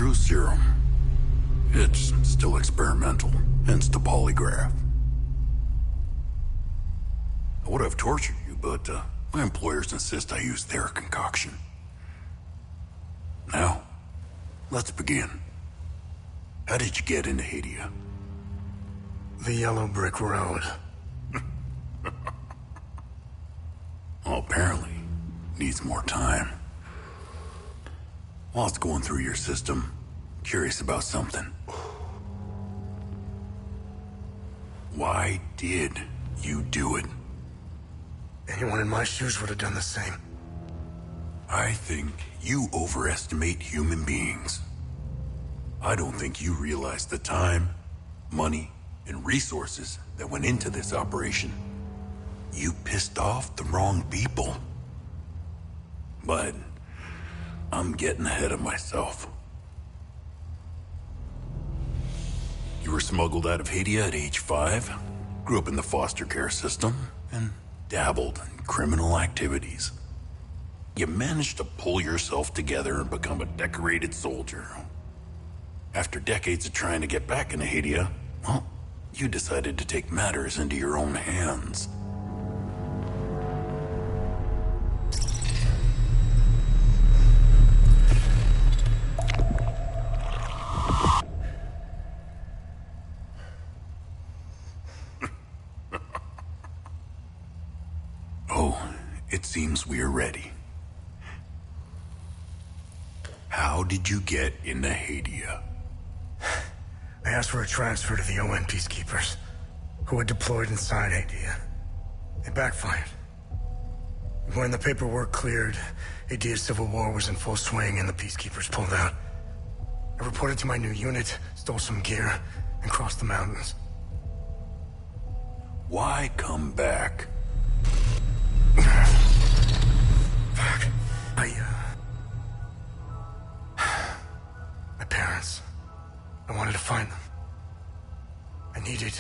truth serum. It's still experimental, hence the polygraph. I would have tortured you, but my employers insist I use their concoction. Now, let's begin. How did you get into Hadia? The Yellow Brick Road. Well, apparently, needs more time. While it's going through your system, curious about something. Why did you do it? Anyone in my shoes would have done the same. I think you overestimate human beings. I don't think you realize the time, money, and resources that went into this operation. You pissed off the wrong people. But I'm getting ahead of myself. You were smuggled out of Hadia at age 5, grew up in the foster care system, and dabbled in criminal activities. You managed to pull yourself together and become a decorated soldier. After decades of trying to get back into Hadia, well, you decided to take matters into your own hands. Oh, it seems we are ready. How did you get into Hadia? I asked for a transfer to the UN peacekeepers, who had deployed inside Hadia. It backfired. When the paperwork cleared, Hadia's civil war was in full swing and the peacekeepers pulled out. I reported to my new unit, stole some gear, and crossed the mountains. Why come back? My parents. I wanted to find them. I needed,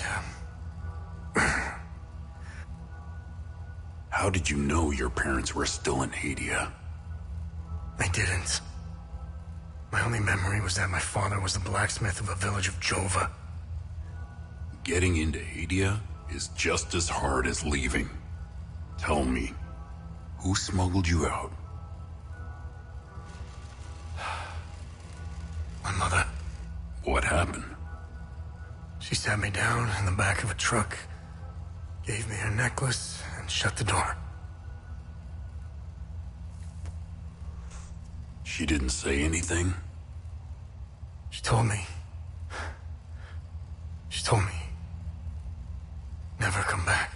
How did you know your parents were still in Hadia? I didn't. My only memory was that my father was the blacksmith of a village of Jova. Getting into Hadia is just as hard as leaving. Tell me, who smuggled you out? My mother. What happened? She sat me down in the back of a truck, gave me her necklace, and shut the door. She didn't say anything? She told me, never come back.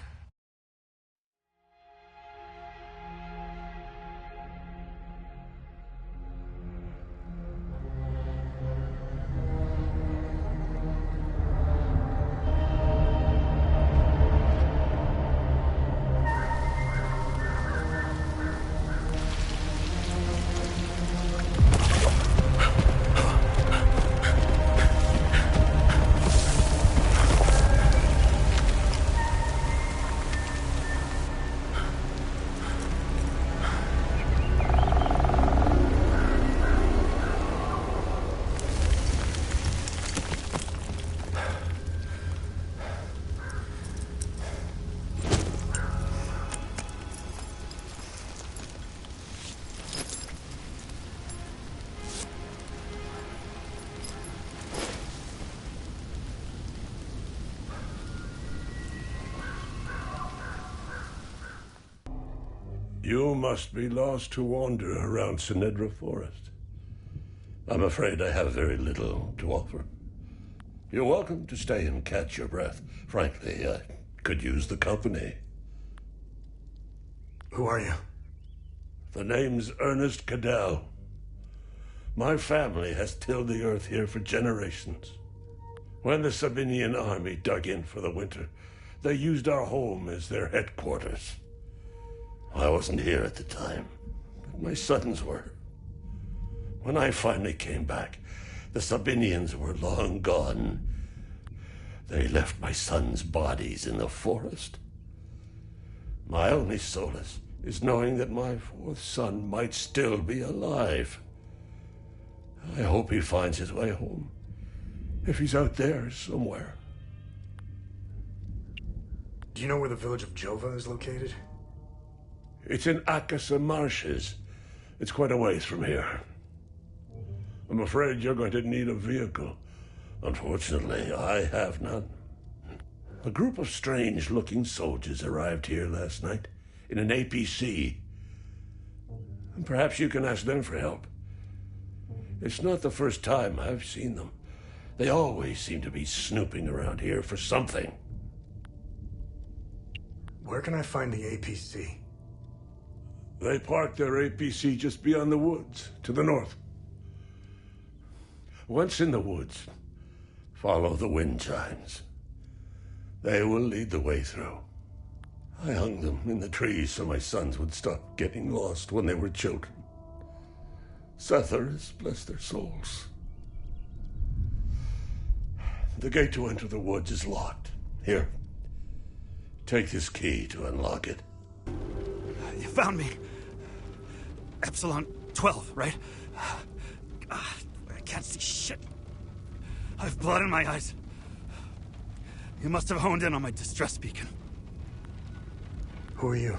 You must be lost to wander around Sinedra Forest. I'm afraid I have very little to offer. You're welcome to stay and catch your breath. Frankly, I could use the company. Who are you? The name's Ernest Cadell. My family has tilled the earth here for generations. When the Sabinian army dug in for the winter, they used our home as their headquarters. I wasn't here at the time, but my sons were. When I finally came back, the Sabinians were long gone. They left my sons' bodies in the forest. My only solace is knowing that my fourth son might still be alive. I hope he finds his way home. If he's out there somewhere. Do you know where the village of Jova is located? It's in Akasa Marshes. It's quite a ways from here. I'm afraid you're going to need a vehicle. Unfortunately, I have none. A group of strange-looking soldiers arrived here last night in an APC. And perhaps you can ask them for help. It's not the first time I've seen them. They always seem to be snooping around here for something. Where can I find the APC? They parked their APC just beyond the woods, to the north. Once in the woods, follow the wind chimes. They will lead the way through. I hung them in the trees so my sons would stop getting lost when they were children. Setharus, bless their souls. The gate to enter the woods is locked. Here, take this key to unlock it. You found me. Epsilon 12, right? God, I can't see shit. I have blood in my eyes. You must have honed in on my distress beacon. Who are you?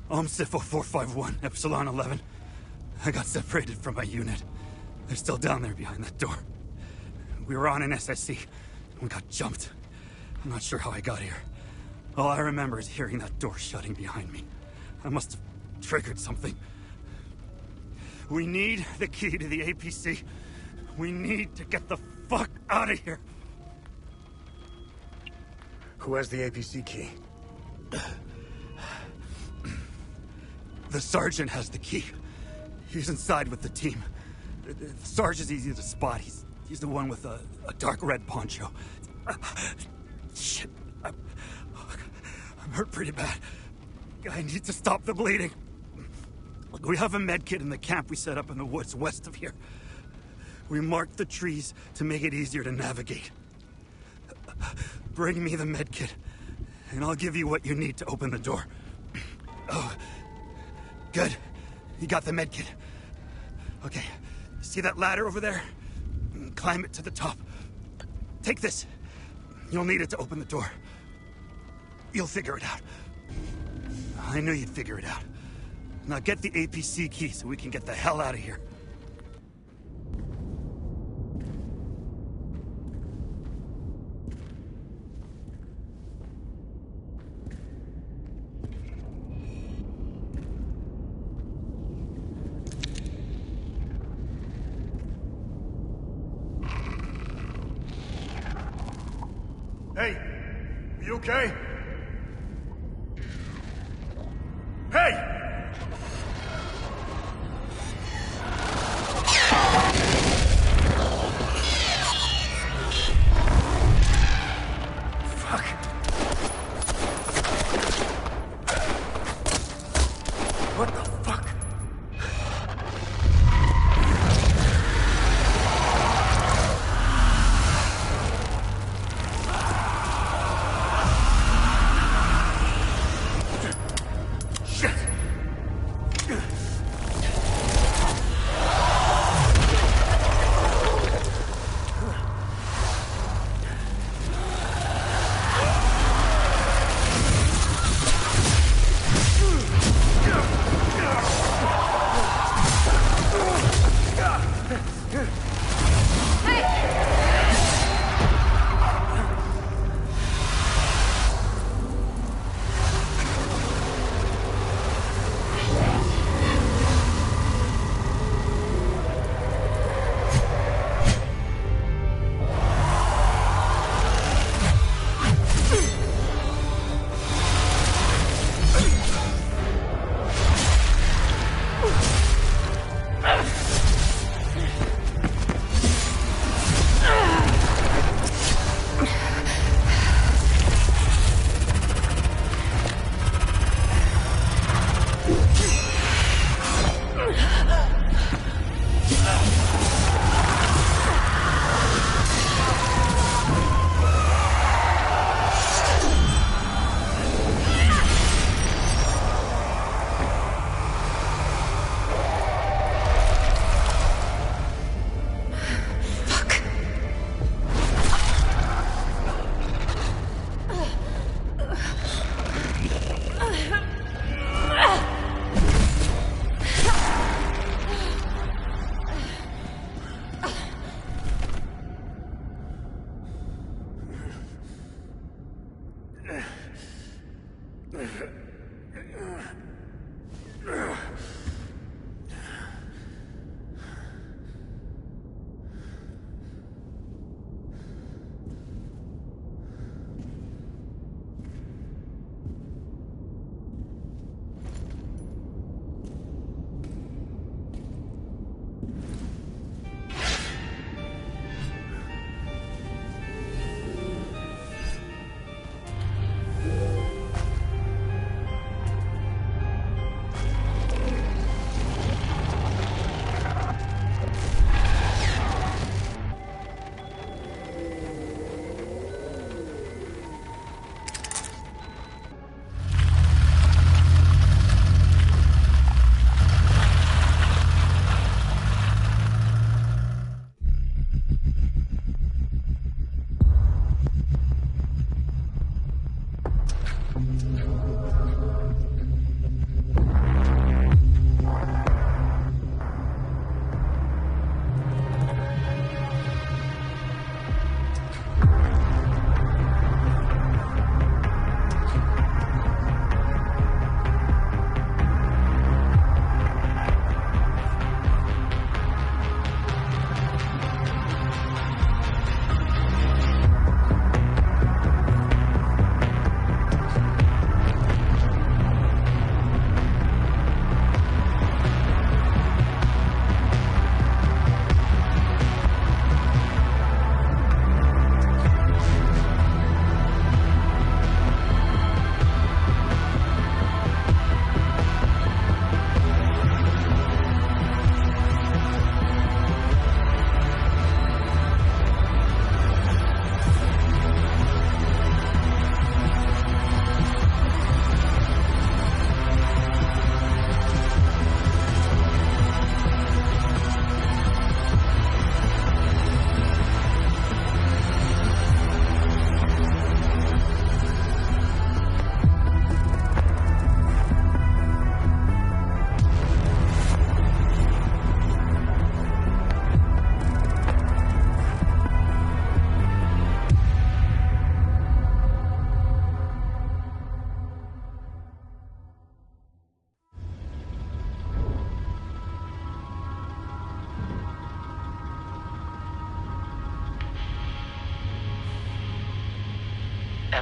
Sifo 451, Epsilon 11. I got separated from my unit. They're still down there behind that door. We were on an SSC, and we got jumped. I'm not sure how I got here. All I remember is hearing that door shutting behind me. I must have triggered something. We need the key to the APC. We need to get the fuck out of here. Who has the APC key? The sergeant has the key. He's inside with the team. The Sarge is easy to spot. He's the one with a dark red poncho. Shit. I'm hurt pretty bad. I need to stop the bleeding. We have a med kit in the camp we set up in the woods west of here. We marked the trees to make it easier to navigate. Bring me the med kit, and I'll give you what you need to open the door. Oh, good. You got the med kit. Okay, see that ladder over there? Climb it to the top. Take this. You'll need it to open the door. You'll figure it out. I knew you'd figure it out. Now get the APC key so we can get the hell out of here. Hey, are you okay? Hey! Fuck. What the fuck? Shit!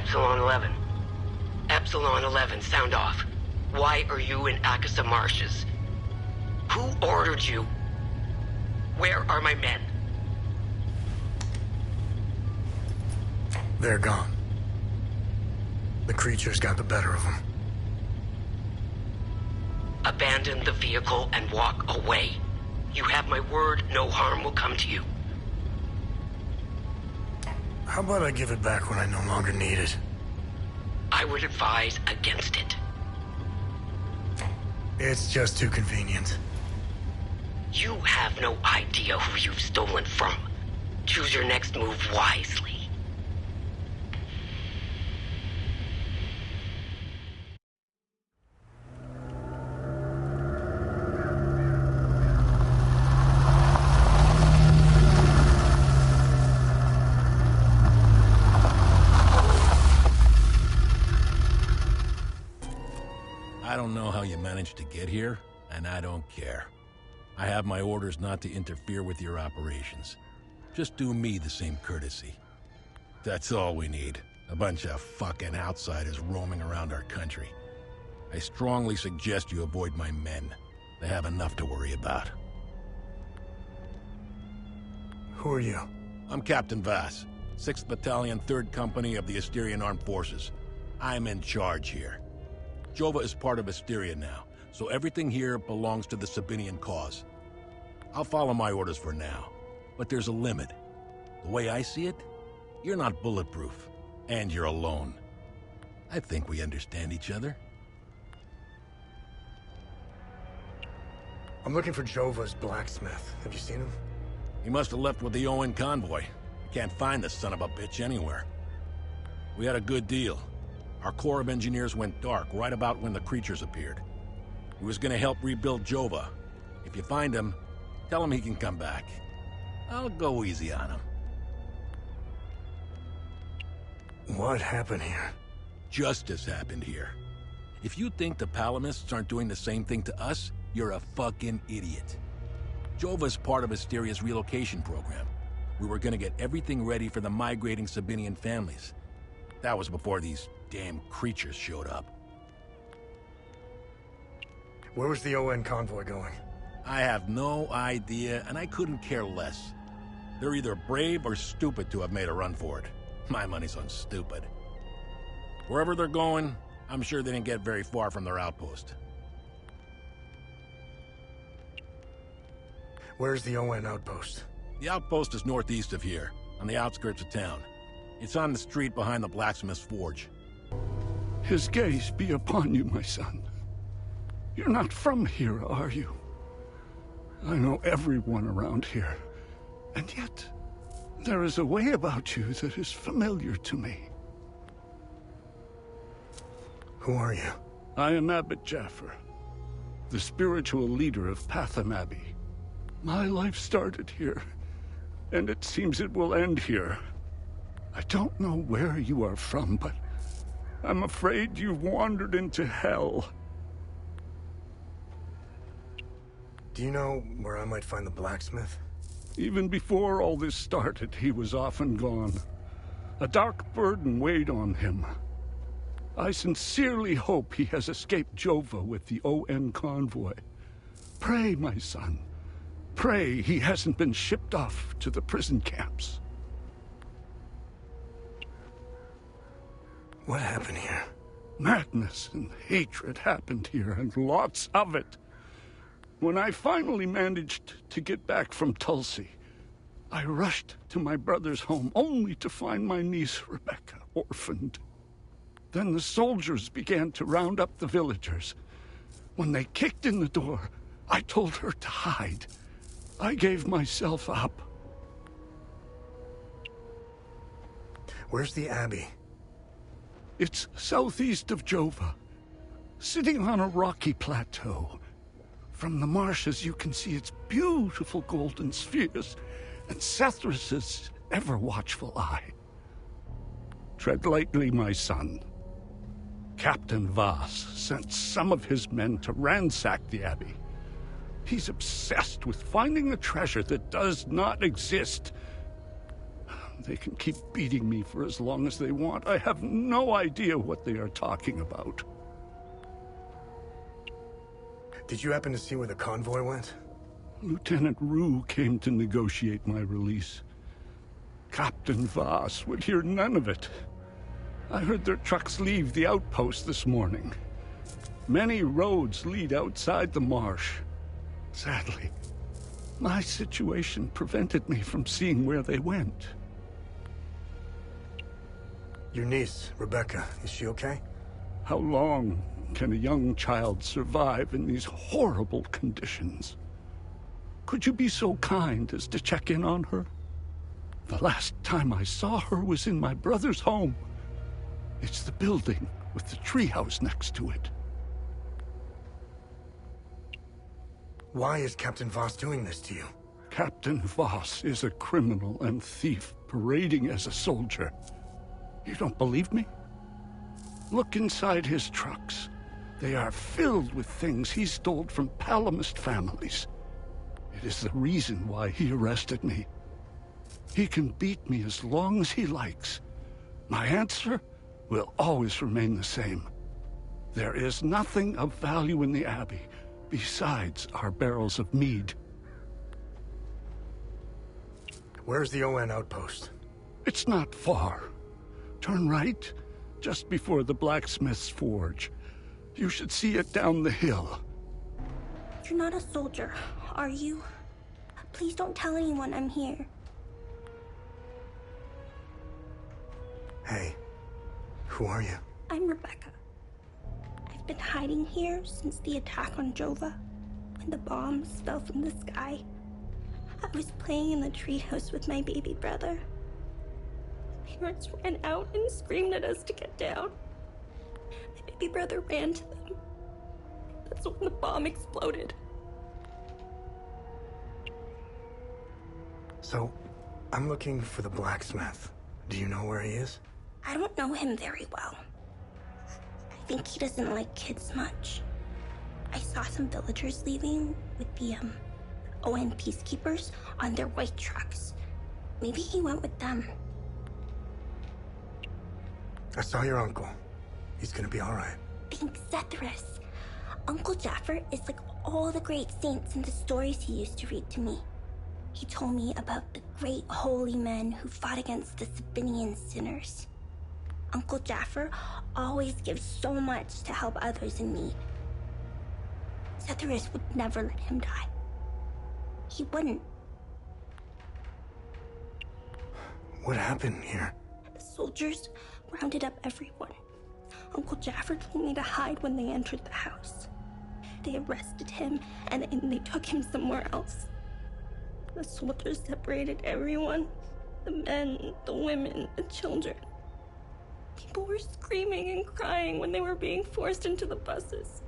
Epsilon 11. Epsilon 11, sound off. Why are you in Akasa Marshes? Who ordered you? Where are my men? They're gone. The creatures got the better of them. Abandon the vehicle and walk away. You have my word, no harm will come to you. How about I give it back when I no longer need it? I would advise against it. It's just too convenient. You have no idea who you've stolen from. Choose your next move wisely. I don't know how you managed to get here, and I don't care. I have my orders not to interfere with your operations. Just do me the same courtesy. That's all we need. A bunch of fucking outsiders roaming around our country. I strongly suggest you avoid my men. They have enough to worry about. Who are you? I'm Captain Vass, 6th Battalion, 3rd Company of the Asterian Armed Forces. I'm in charge here. Jova is part of Asteria now, so everything here belongs to the Sabinian cause. I'll follow my orders for now, but there's a limit. The way I see it, you're not bulletproof, and you're alone. I think we understand each other. I'm looking for Jova's blacksmith. Have you seen him? He must have left with the Owen convoy. I can't find the son of a bitch anywhere. We had a good deal. Our Corps of Engineers went dark right about when the creatures appeared. He was gonna help rebuild Jova. If you find him, tell him he can come back. I'll go easy on him. What happened here? Justice happened here. If you think the Palamists aren't doing the same thing to us, you're a fucking idiot. Jova's part of Asteria's relocation program. We were gonna get everything ready for the migrating Sabinian families. That was before these damn creatures showed up. Where was the ON convoy going? I have no idea, and I couldn't care less. They're either brave or stupid to have made a run for it. My money's on stupid. Wherever they're going, I'm sure they didn't get very far from their outpost. Where's the ON outpost? The outpost is northeast of here, on the outskirts of town. It's on the street behind the blacksmith's forge. His gaze be upon you, my son. You're not from here, are you? I know everyone around here, and yet there is a way about you that is familiar to me. Who are you? I am Abbot Jaffer, the spiritual leader of Patham Abbey. My life started here, and it seems it will end here. I don't know where you are from, but I'm afraid you've wandered into hell. Do you know where I might find the blacksmith? Even before all this started, he was often gone. A dark burden weighed on him. I sincerely hope he has escaped Jova with the ON convoy. Pray, my son. Pray he hasn't been shipped off to the prison camps. What happened here? Madness and hatred happened here, and lots of it. When I finally managed to get back from Tulsi, I rushed to my brother's home only to find my niece Rebecca orphaned. Then the soldiers began to round up the villagers. When they kicked in the door, I told her to hide. I gave myself up. Where's the Abbey? It's southeast of Jova, sitting on a rocky plateau. From the marshes you can see its beautiful golden spheres and Sethrus's ever-watchful eye. Tread lightly, my son. Captain Voss sent some of his men to ransack the Abbey. He's obsessed with finding the treasure that does not exist. They can keep beating me for as long as they want. I have no idea what they are talking about. Did you happen to see where the convoy went? Lieutenant Rue came to negotiate my release. Captain Voss would hear none of it. I heard their trucks leave the outpost this morning. Many roads lead outside the marsh. Sadly, my situation prevented me from seeing where they went. Your niece, Rebecca, is she okay? How long can a young child survive in these horrible conditions? Could you be so kind as to check in on her? The last time I saw her was in my brother's home. It's the building with the treehouse next to it. Why is Captain Voss doing this to you? Captain Voss is a criminal and thief parading as a soldier. You don't believe me? Look inside his trucks. They are filled with things he stole from Palamist families. It is the reason why he arrested me. He can beat me as long as he likes. My answer will always remain the same. There is nothing of value in the Abbey besides our barrels of mead. Where's the ON outpost? It's not far. Turn right, just before the blacksmith's forge. You should see it down the hill. You're not a soldier, are you? Please don't tell anyone I'm here. Hey, who are you? I'm Rebecca. I've been hiding here since the attack on Jova, when the bombs fell from the sky. I was playing in the treehouse with my baby brother. My parents ran out and screamed at us to get down. My baby brother ran to them. That's when the bomb exploded. So, I'm looking for the blacksmith. Do you know where he is? I don't know him very well. think he doesn't like kids much. I saw some villagers leaving with the, ON peacekeepers on their white trucks. Maybe he went with them. I saw your uncle. He's gonna be alright. Thanks, Zethris. Uncle Jaffer is like all the great saints in the stories he used to read to me. He told me about the great holy men who fought against the Sabinian sinners. Uncle Jaffer always gives so much to help others in need. Zethris would never let him die. He wouldn't. What happened here? The soldiers rounded up everyone. Uncle Jaffer told me to hide when they entered the house. They arrested him and they took him somewhere else. The soldiers separated everyone. The men, the women, the children. People were screaming and crying when they were being forced into the buses.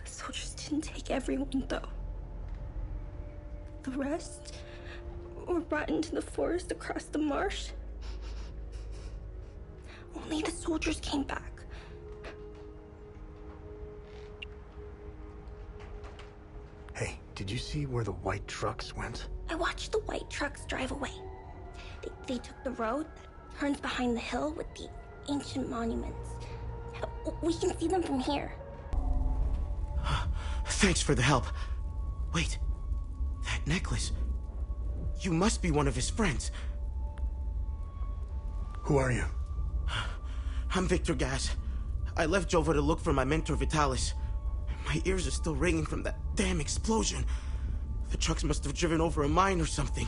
The soldiers didn't take everyone, though. The rest were brought into the forest across the marsh. Only the soldiers came back. Hey, did you see where the white trucks went? I watched the white trucks drive away. They took the road that turns behind the hill with the ancient monuments. We can see them from here. Thanks for the help. Wait, that necklace. You must be one of his friends. Who are you? I'm Victor Gaz. I left Jova to look for my mentor Vitalis. My ears are still ringing from that damn explosion. The trucks must have driven over a mine or something.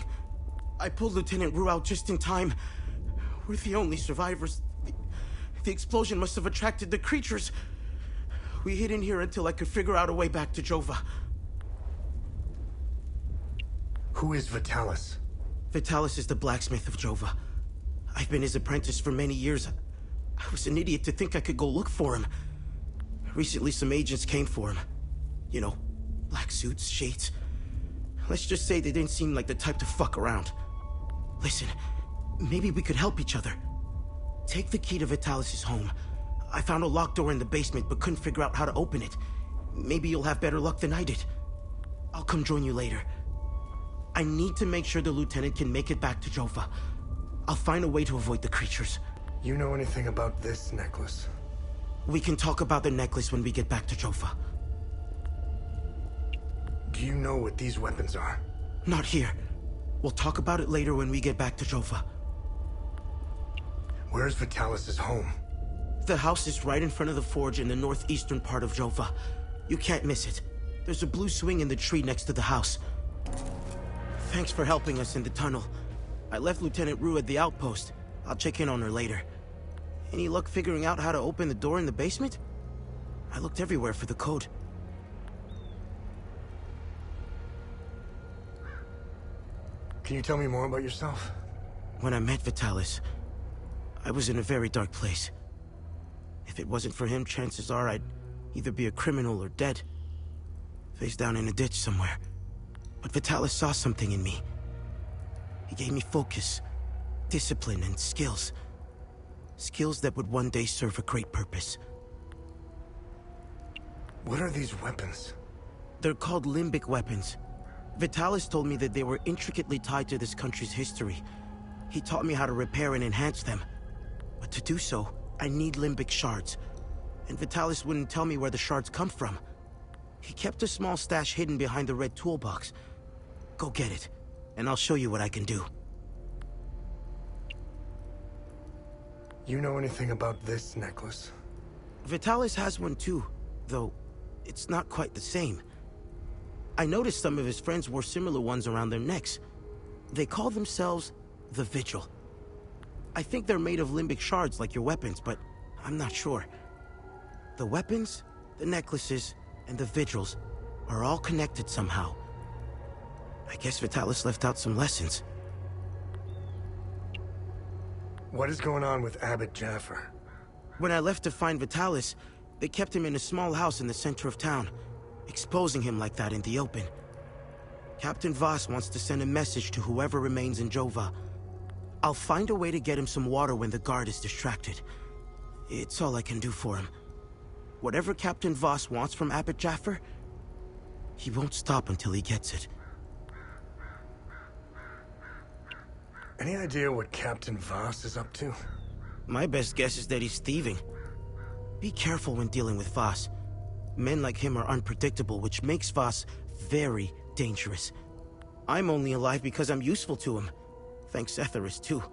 I pulled Lieutenant Rue out just in time. We're the only survivors. The explosion must have attracted the creatures. We hid in here until I could figure out a way back to Jova. Who is Vitalis? Vitalis is the blacksmith of Jova. I've been his apprentice for many years. I was an idiot to think I could go look for him. Recently, some agents came for him. You know, black suits, shades. Let's just say they didn't seem like the type to fuck around. Listen, maybe we could help each other. Take the key to Vitalis' home. I found a locked door in the basement, but couldn't figure out how to open it. Maybe you'll have better luck than I did. I'll come join you later. I need to make sure the lieutenant can make it back to Jova. I'll find a way to avoid the creatures. You know anything about this necklace? We can talk about the necklace when we get back to Jova. Do you know what these weapons are? Not here. We'll talk about it later when we get back to Jova. Where's Vitalis' home? The house is right in front of the forge in the northeastern part of Jova. You can't miss it. There's a blue swing in the tree next to the house. Thanks for helping us in the tunnel. I left Lieutenant Rue at the outpost. I'll check in on her later. Any luck figuring out how to open the door in the basement? I looked everywhere for the code. Can you tell me more about yourself? When I met Vitalis, I was in a very dark place. If it wasn't for him, chances are I'd either be a criminal or dead. Face down in a ditch somewhere. But Vitalis saw something in me. He gave me focus, discipline, and skills. Skills that would one day serve a great purpose. What are these weapons? They're called limbic weapons. Vitalis told me that they were intricately tied to this country's history. He taught me how to repair and enhance them. But to do so, I need limbic shards. And Vitalis wouldn't tell me where the shards come from. He kept a small stash hidden behind the red toolbox. Go get it, and I'll show you what I can do. You know anything about this necklace? Vitalis has one too, though it's not quite the same. I noticed some of his friends wore similar ones around their necks. They call themselves the Vigil. I think they're made of limbic shards like your weapons, but I'm not sure. The weapons, the necklaces, and the Vigils are all connected somehow. I guess Vitalis left out some lessons. What is going on with Abbot Jaffer? When I left to find Vitalis, they kept him in a small house in the center of town, exposing him like that in the open. Captain Voss wants to send a message to whoever remains in Jova. I'll find a way to get him some water when the guard is distracted. It's all I can do for him. Whatever Captain Voss wants from Abbot Jaffer, he won't stop until he gets it. Any idea what Captain Voss is up to? My best guess is that he's thieving. Be careful when dealing with Voss. Men like him are unpredictable, which makes Voss very dangerous. I'm only alive because I'm useful to him. Thanks Etheris, too.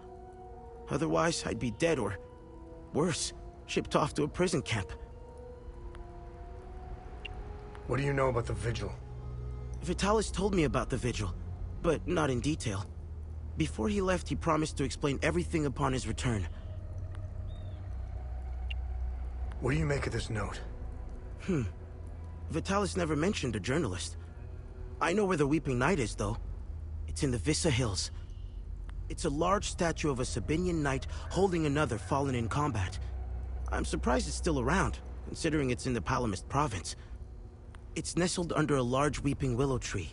Otherwise, I'd be dead or, worse, shipped off to a prison camp. What do you know about the Vigil? Vitalis told me about the Vigil, but not in detail. Before he left, he promised to explain everything upon his return. What do you make of this note? Vitalis never mentioned a journalist. I know where the Weeping Knight is, though. It's in the Vissa Hills. It's a large statue of a Sabinian knight holding another fallen in combat. I'm surprised it's still around, considering it's in the Palamist province. It's nestled under a large weeping willow tree.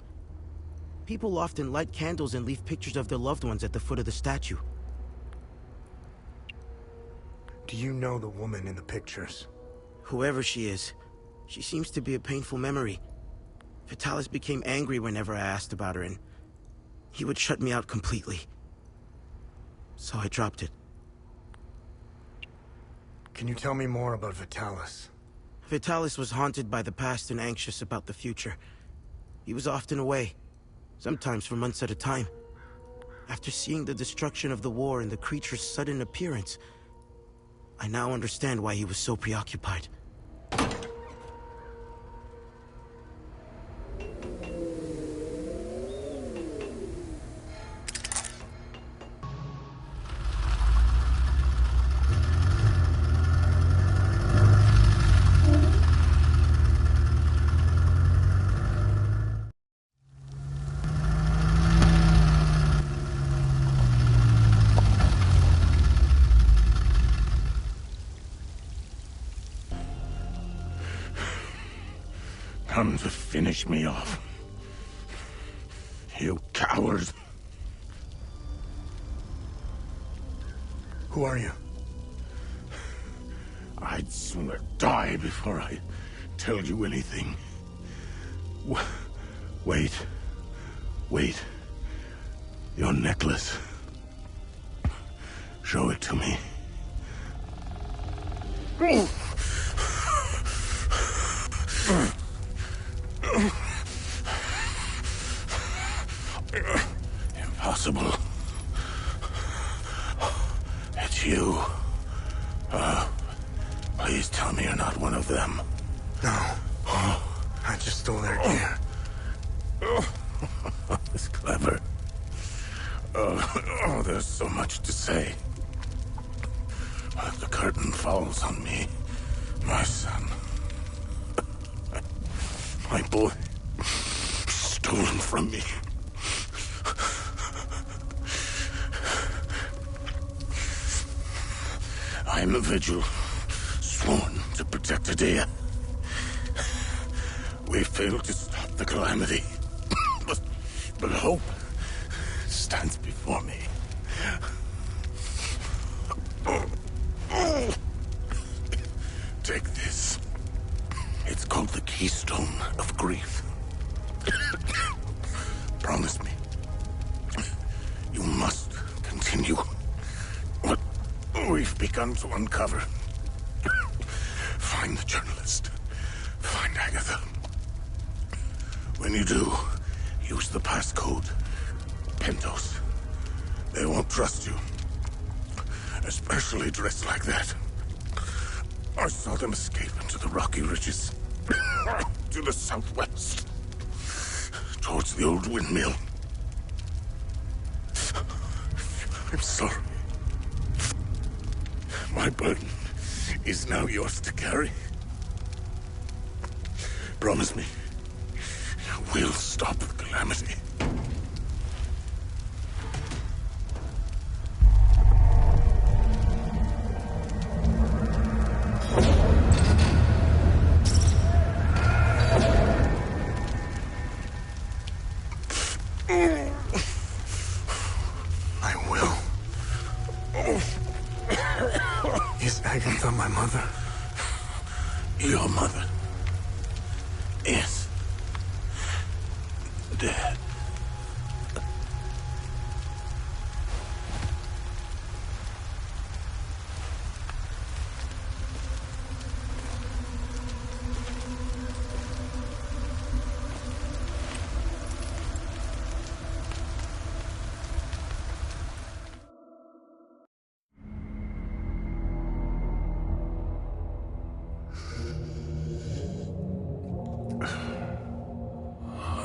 People often light candles and leave pictures of their loved ones at the foot of the statue. Do you know the woman in the pictures? Whoever she is, she seems to be a painful memory. Vitalis became angry whenever I asked about her, and he would shut me out completely. So I dropped it. Can you tell me more about Vitalis? Vitalis was haunted by the past and anxious about the future. He was often away, sometimes for months at a time. After seeing the destruction of the war and the creature's sudden appearance, I now understand why he was so preoccupied. Come to finish me off. You coward. Who are you? I'd sooner die before I tell you anything. Wait. Wait. Your necklace. Show it to me. Impossible. It's you. Please tell me you're not one of them. No. I just stole their gear. It's clever. Oh, there's so much to say. But the curtain falls on me, my son. My boy, stolen from me. I am a Vigil, sworn to protect Edea. We failed to stop the calamity, but hope stands before me. Take this. It's called the Keystone of Grief. Promise me, you must continue what we've begun to uncover. Find the journalist. Find Agatha. When you do, use the passcode. Pentos. They won't trust you. Especially dressed like that. I saw them escape into the rocky ridges. To the southwest. Towards the old windmill. I'm sorry. My burden is now yours to carry. Promise me, we'll stop the calamity. I will. Is Agatha my mother? Your mother is dead.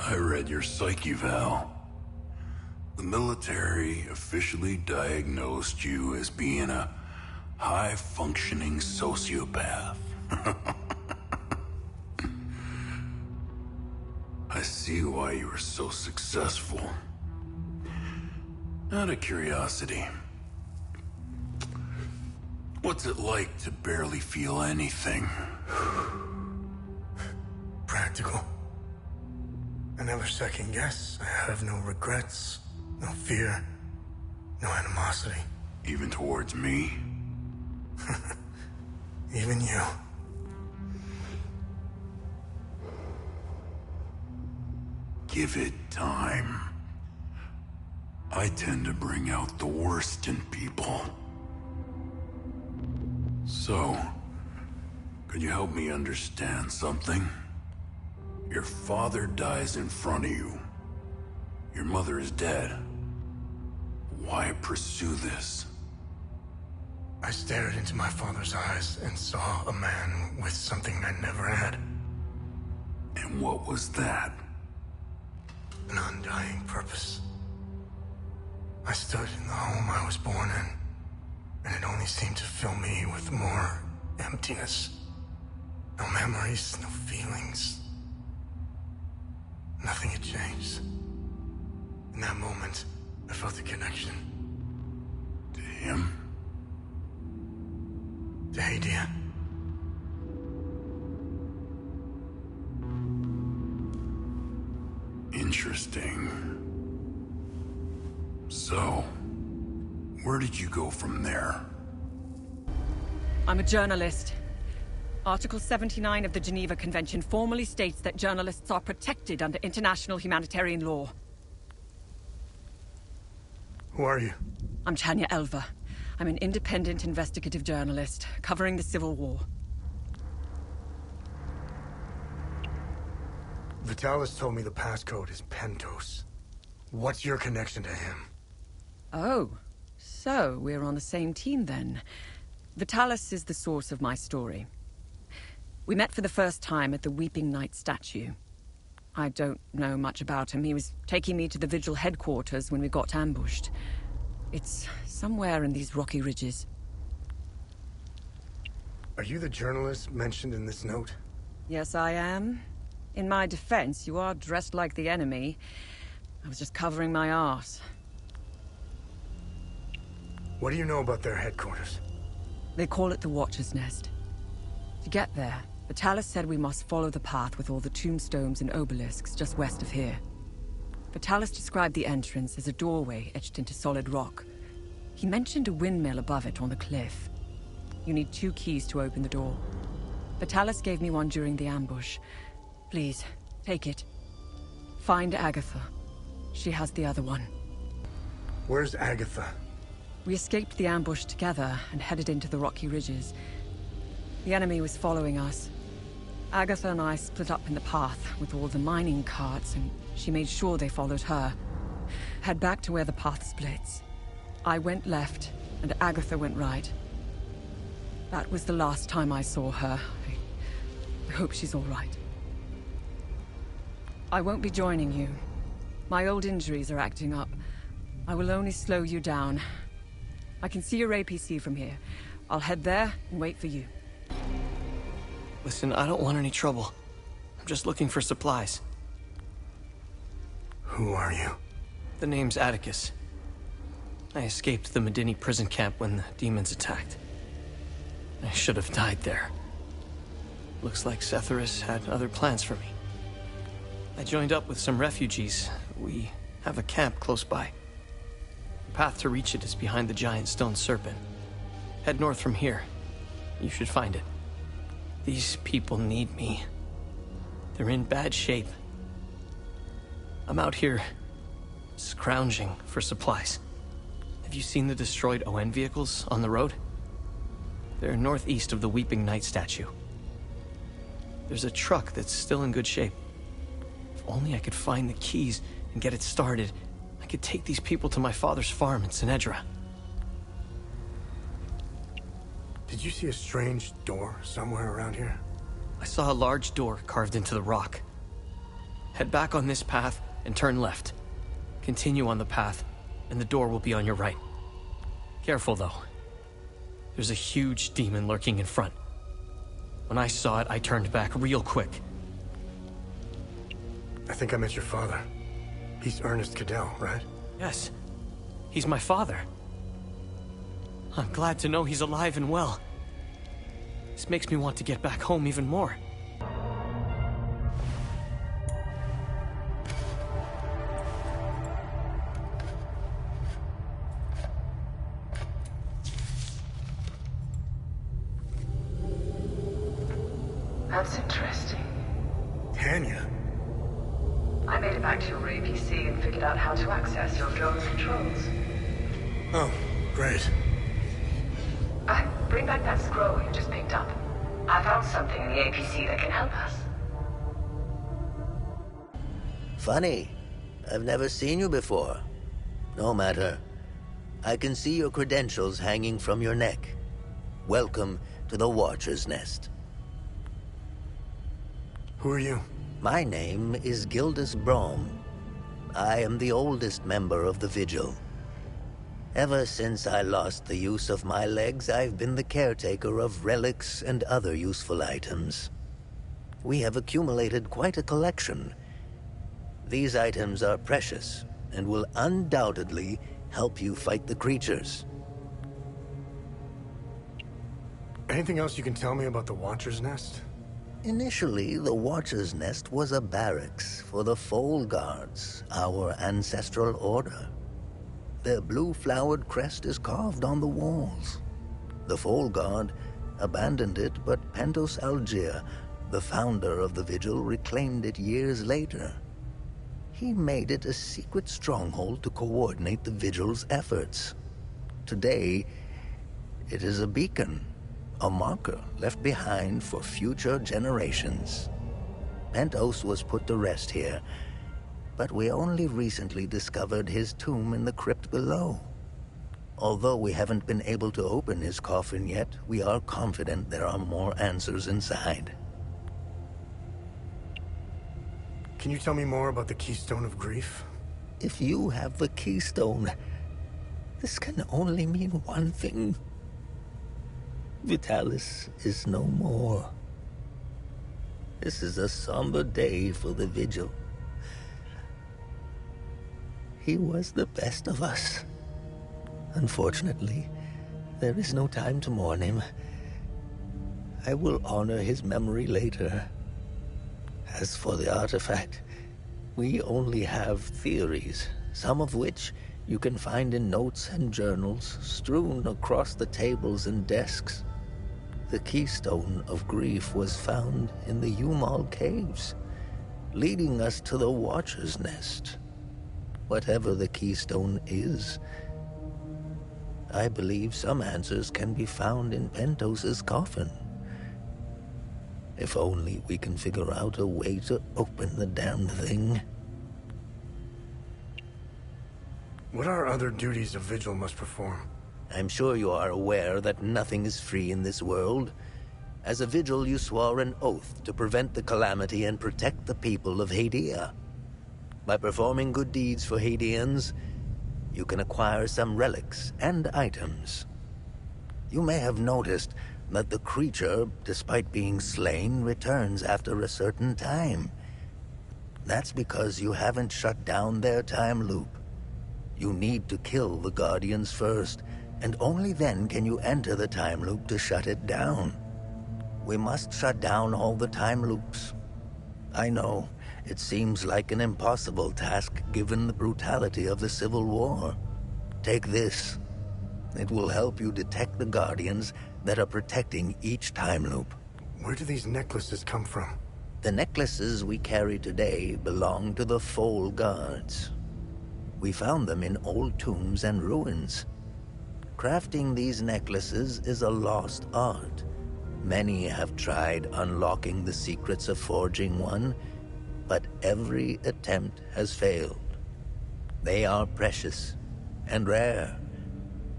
I read your psyche, Val. The military officially diagnosed you as being a high-functioning sociopath. I see why you were so successful. Out of curiosity, what's it like to barely feel anything? Practical. I never second guess. I have no regrets, no fear, no animosity. Even towards me? Even you. Give it time. I tend to bring out the worst in people. So, could you help me understand something? Your father dies in front of you. Your mother is dead. Why pursue this? I stared into my father's eyes and saw a man with something I never had. And what was that? An undying purpose. I stood in the home I was born in, and it only seemed to fill me with more emptiness. No memories, no feelings. Nothing had changed. In that moment, I felt a connection. To him? To Hadia. Interesting. So, where did you go from there? I'm a journalist. Article 79 of the Geneva Convention formally states that journalists are protected under international humanitarian law. Who are you? I'm Tanya Elver. I'm an independent investigative journalist covering the Civil War. Vitalis told me the passcode is Pentos. What's your connection to him? Oh, so we're on the same team then. Vitalis is the source of my story. We met for the first time at the Weeping Knight statue. I don't know much about him. He was taking me to the Vigil headquarters when we got ambushed. It's somewhere in these rocky ridges. Are you the journalist mentioned in this note? Yes, I am. In my defense, you are dressed like the enemy. I was just covering my arse. What do you know about their headquarters? They call it the Watcher's Nest. To get there, Vitalis said we must follow the path with all the tombstones and obelisks just west of here. Vitalis described the entrance as a doorway etched into solid rock. He mentioned a windmill above it on the cliff. You need 2 keys to open the door. Vitalis gave me one during the ambush. Please, take it. Find Agatha. She has the other one. Where's Agatha? We escaped the ambush together and headed into the rocky ridges. The enemy was following us. Agatha and I split up in the path with all the mining carts, and she made sure they followed her. Head back to where the path splits. I went left, and Agatha went right. That was the last time I saw her. I hope she's all right. I won't be joining you. My old injuries are acting up. I will only slow you down. I can see your APC from here. I'll head there and wait for you. Listen, I don't want any trouble. I'm just looking for supplies. Who are you? The name's Atticus. I escaped the Medini prison camp when the demons attacked. I should have died there. Looks like Setharus had other plans for me. I joined up with some refugees. We have a camp close by. The path to reach it is behind the giant stone serpent. Head north from here. You should find it. These people need me. They're in bad shape. I'm out here scrounging for supplies. Have you seen the destroyed ON vehicles on the road? They're northeast of the Weeping Knight statue. There's a truck that's still in good shape. If only I could find the keys and get it started, I could take these people to my father's farm in Sinedra. Did you see a strange door somewhere around here? I saw a large door carved into the rock. Head back on this path and turn left. Continue on the path, and the door will be on your right. Careful, though. There's a huge demon lurking in front. When I saw it, I turned back real quick. I think I met your father. He's Ernest Cadell, right? Yes. He's my father. I'm glad to know he's alive and well. This makes me want to get back home even more. That's interesting. Tanya? I made it back to your APC and figured out how to access your drone's controls. Oh, great. Bring back that scroll you just picked up. I found something in the APC that can help us. Funny. I've never seen you before. No matter. I can see your credentials hanging from your neck. Welcome to the Watcher's Nest. Who are you? My name is Gildas Brom. I am the oldest member of the Vigil. Ever since I lost the use of my legs, I've been the caretaker of relics and other useful items. We have accumulated quite a collection. These items are precious and will undoubtedly help you fight the creatures. Anything else you can tell me about the Watcher's Nest? Initially, the Watcher's Nest was a barracks for the Foal Guards, our ancestral order. Their blue-flowered crest is carved on the walls. The Foal Guard abandoned it, but Pentos Algier, the founder of the Vigil, reclaimed it years later. He made it a secret stronghold to coordinate the Vigil's efforts. Today, it is a beacon, a marker left behind for future generations. Pentos was put to rest here, but we only recently discovered his tomb in the crypt below. Although we haven't been able to open his coffin yet, we are confident there are more answers inside. Can you tell me more about the Keystone of Grief? If you have the Keystone, this can only mean one thing. Vitalis is no more. This is a somber day for the Vigil. He was the best of us. Unfortunately, there is no time to mourn him. I will honor his memory later. As for the artifact, we only have theories, some of which you can find in notes and journals strewn across the tables and desks. The Keystone of Grief was found in the Umal Caves, leading us to the Watcher's Nest. Whatever the Keystone is, I believe some answers can be found in Pentos's coffin. If only we can figure out a way to open the damn thing. What are other duties a Vigil must perform? I'm sure you are aware that nothing is free in this world. As a Vigil, you swore an oath to prevent the calamity and protect the people of Hadia. By performing good deeds for Hadians, you can acquire some relics and items. You may have noticed that the creature, despite being slain, returns after a certain time. That's because you haven't shut down their time loop. You need to kill the Guardians first, and only then can you enter the time loop to shut it down. We must shut down all the time loops. I know, it seems like an impossible task given the brutality of the Civil War. Take this. It will help you detect the Guardians that are protecting each time loop. Where do these necklaces come from? The necklaces we carry today belong to the Foal Guards. We found them in old tombs and ruins. Crafting these necklaces is a lost art. Many have tried unlocking the secrets of forging one, but every attempt has failed. They are precious and rare,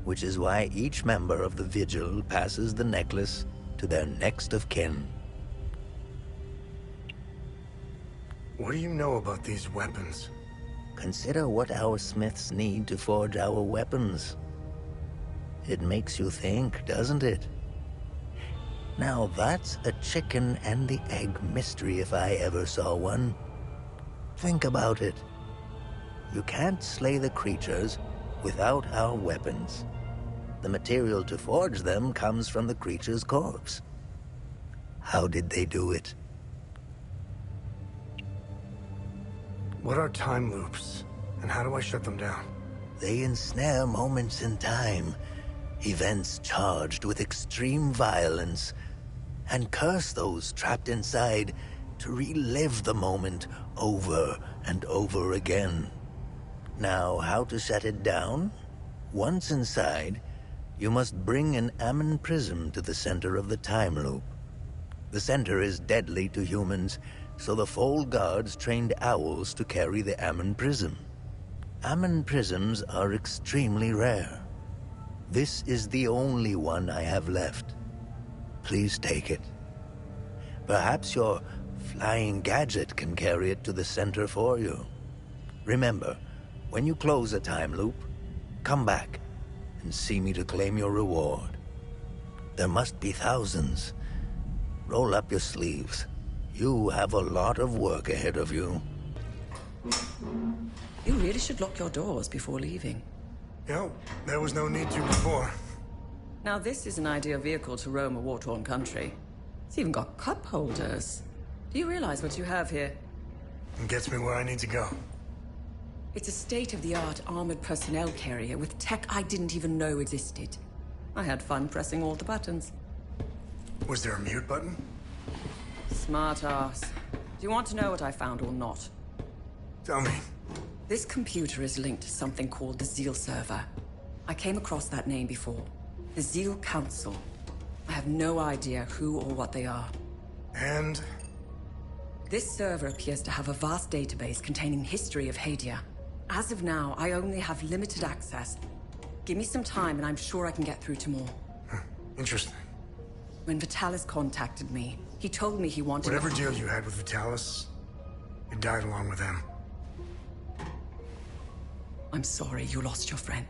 which is why each member of the Vigil passes the necklace to their next of kin. What do you know about these weapons? Consider what our smiths need to forge our weapons. It makes you think, doesn't it? Now that's a chicken and the egg mystery if I ever saw one. Think about it. You can't slay the creatures without our weapons. The material to forge them comes from the creature's corpse. How did they do it? What are time loops, and how do I shut them down? They ensnare moments in time, events charged with extreme violence, and curse those trapped inside to relive the moment over and over again. Now, how to shut it down? Once inside, you must bring an Ammon prism to the center of the time loop. The center is deadly to humans, so the Foal Guards trained owls to carry the Ammon prism. Ammon prisms are extremely rare. This is the only one I have left. Please take it. Perhaps your flying gadget can carry it to the center for you. Remember, when you close a time loop, come back and see me to claim your reward. There must be thousands. Roll up your sleeves. You have a lot of work ahead of you. You really should lock your doors before leaving. No, there was no need to before. Now this is an ideal vehicle to roam a war-torn country. It's even got cup holders. Do you realize what you have here? It gets me where I need to go. It's a state-of-the-art armored personnel carrier with tech I didn't even know existed. I had fun pressing all the buttons. Was there a mute button? Smart ass. Do you want to know what I found or not? Tell me. This computer is linked to something called the Zeal server. I came across that name before. The Zeal Council. I have no idea who or what they are. And? This server appears to have a vast database containing history of Hadia. As of now, I only have limited access. Give me some time and I'm sure I can get through to more. Interesting. When Vitalis contacted me, he told me he wanted... Whatever deal you had with Vitalis, it died along with him. I'm sorry you lost your friend.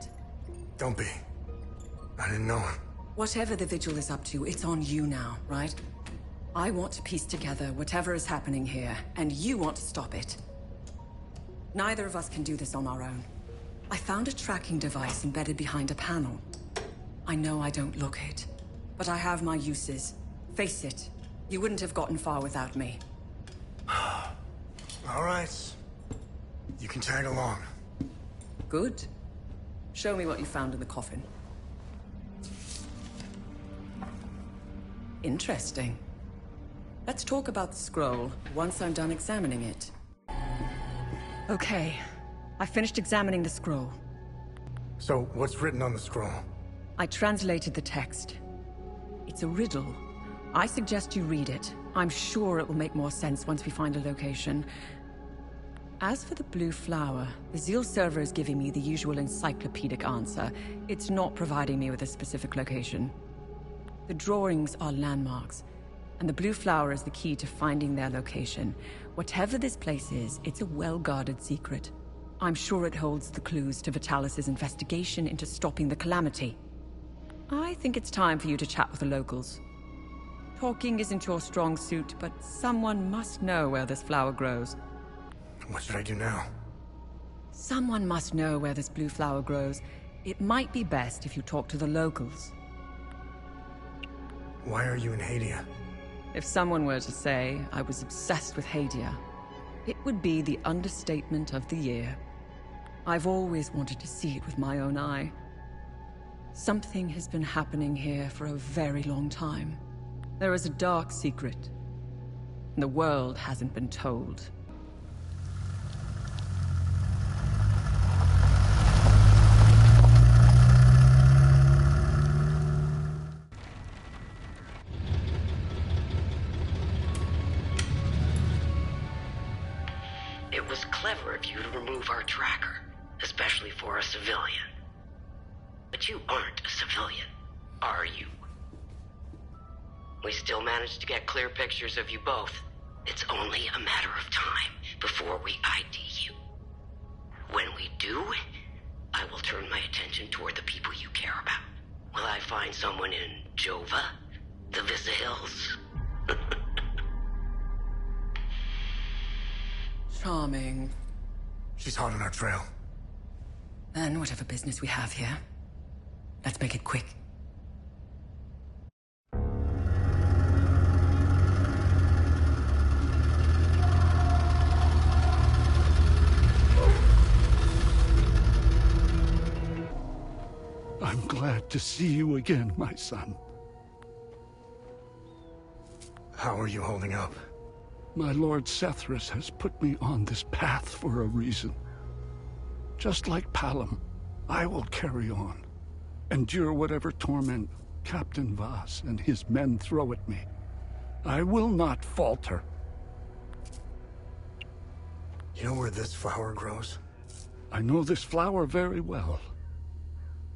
Don't be. I didn't know him. Whatever the Vigil is up to, it's on you now, right? I want to piece together whatever is happening here, and you want to stop it. Neither of us can do this on our own. I found a tracking device embedded behind a panel. I know I don't look it, but I have my uses. Face it, you wouldn't have gotten far without me. All right. You can tag along. Good. Show me what you found in the coffin. Interesting. Let's talk about the scroll once I'm done examining it. Okay. I finished examining the scroll. So, what's written on the scroll? I translated the text. It's a riddle. I suggest you read it. I'm sure it will make more sense once we find a location. As for the blue flower, the Zeal server is giving me the usual encyclopedic answer. It's not providing me with a specific location. The drawings are landmarks, and the blue flower is the key to finding their location. Whatever this place is, it's a well-guarded secret. I'm sure it holds the clues to Vitalis' investigation into stopping the calamity. I think it's time for you to chat with the locals. Talking isn't your strong suit, but someone must know where this flower grows. What should I do now? Someone must know where this blue flower grows. It might be best if you talk to the locals. Why are you in Hadia? If someone were to say I was obsessed with Hadia, it would be the understatement of the year. I've always wanted to see it with my own eye. Something has been happening here for a very long time. There is a dark secret. The world hasn't been told. It was clever of you to remove our tracker, especially for a civilian. But you aren't a civilian, are you? We still managed to get clear pictures of you both. It's only a matter of time before we ID you. When we do, I will turn my attention toward the people you care about. Will I find someone in Jova? The Vista Hills? Charming. She's hot on our trail. Then whatever business we have here, let's make it quick. I'm glad to see you again, my son. How are you holding up? My Lord Sethris has put me on this path for a reason. Just like Palom, I will carry on. Endure whatever torment Captain Vaz and his men throw at me. I will not falter. You know where this flower grows? I know this flower very well.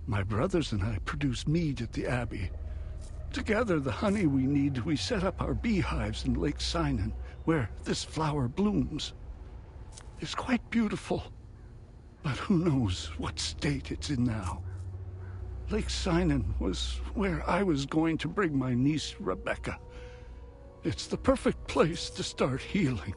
My brothers and I produce mead at the Abbey. To gather the honey we need, we set up our beehives in Lake Cynan, where this flower blooms. It's quite beautiful, but who knows what state it's in now. Lake Cynan was where I was going to bring my niece, Rebecca. It's the perfect place to start healing.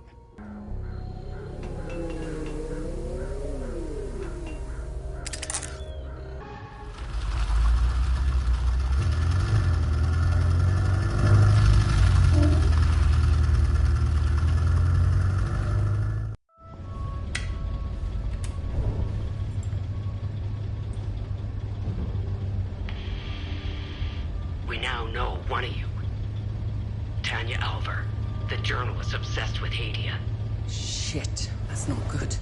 We now know one of you. Tanya Alver, the journalist obsessed with Hadia. Shit, that's not good.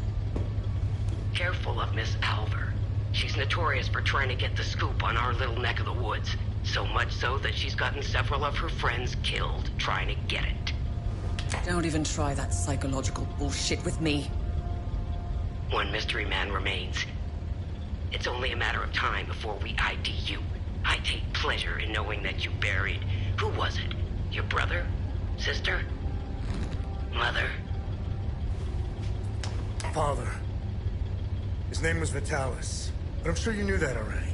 Careful of Miss Alver. She's notorious for trying to get the scoop on our little neck of the woods. So much so that she's gotten several of her friends killed trying to get it. Don't even try that psychological bullshit with me. One mystery man remains. It's only a matter of time before we ID you. I take pleasure in knowing that you buried... Who was it? Your brother? Sister? Mother? Father. His name was Vitalis, but I'm sure you knew that already.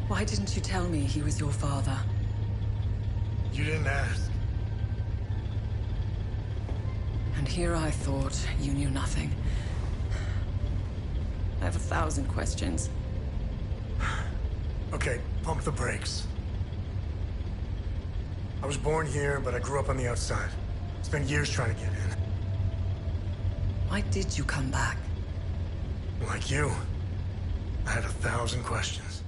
Why didn't you tell me he was your father? You didn't ask. And here I thought you knew nothing. I have 1,000 questions. Okay, pump the brakes. I was born here, but I grew up on the outside. Spent years trying to get in. Why did you come back? Like you, I had 1,000 questions.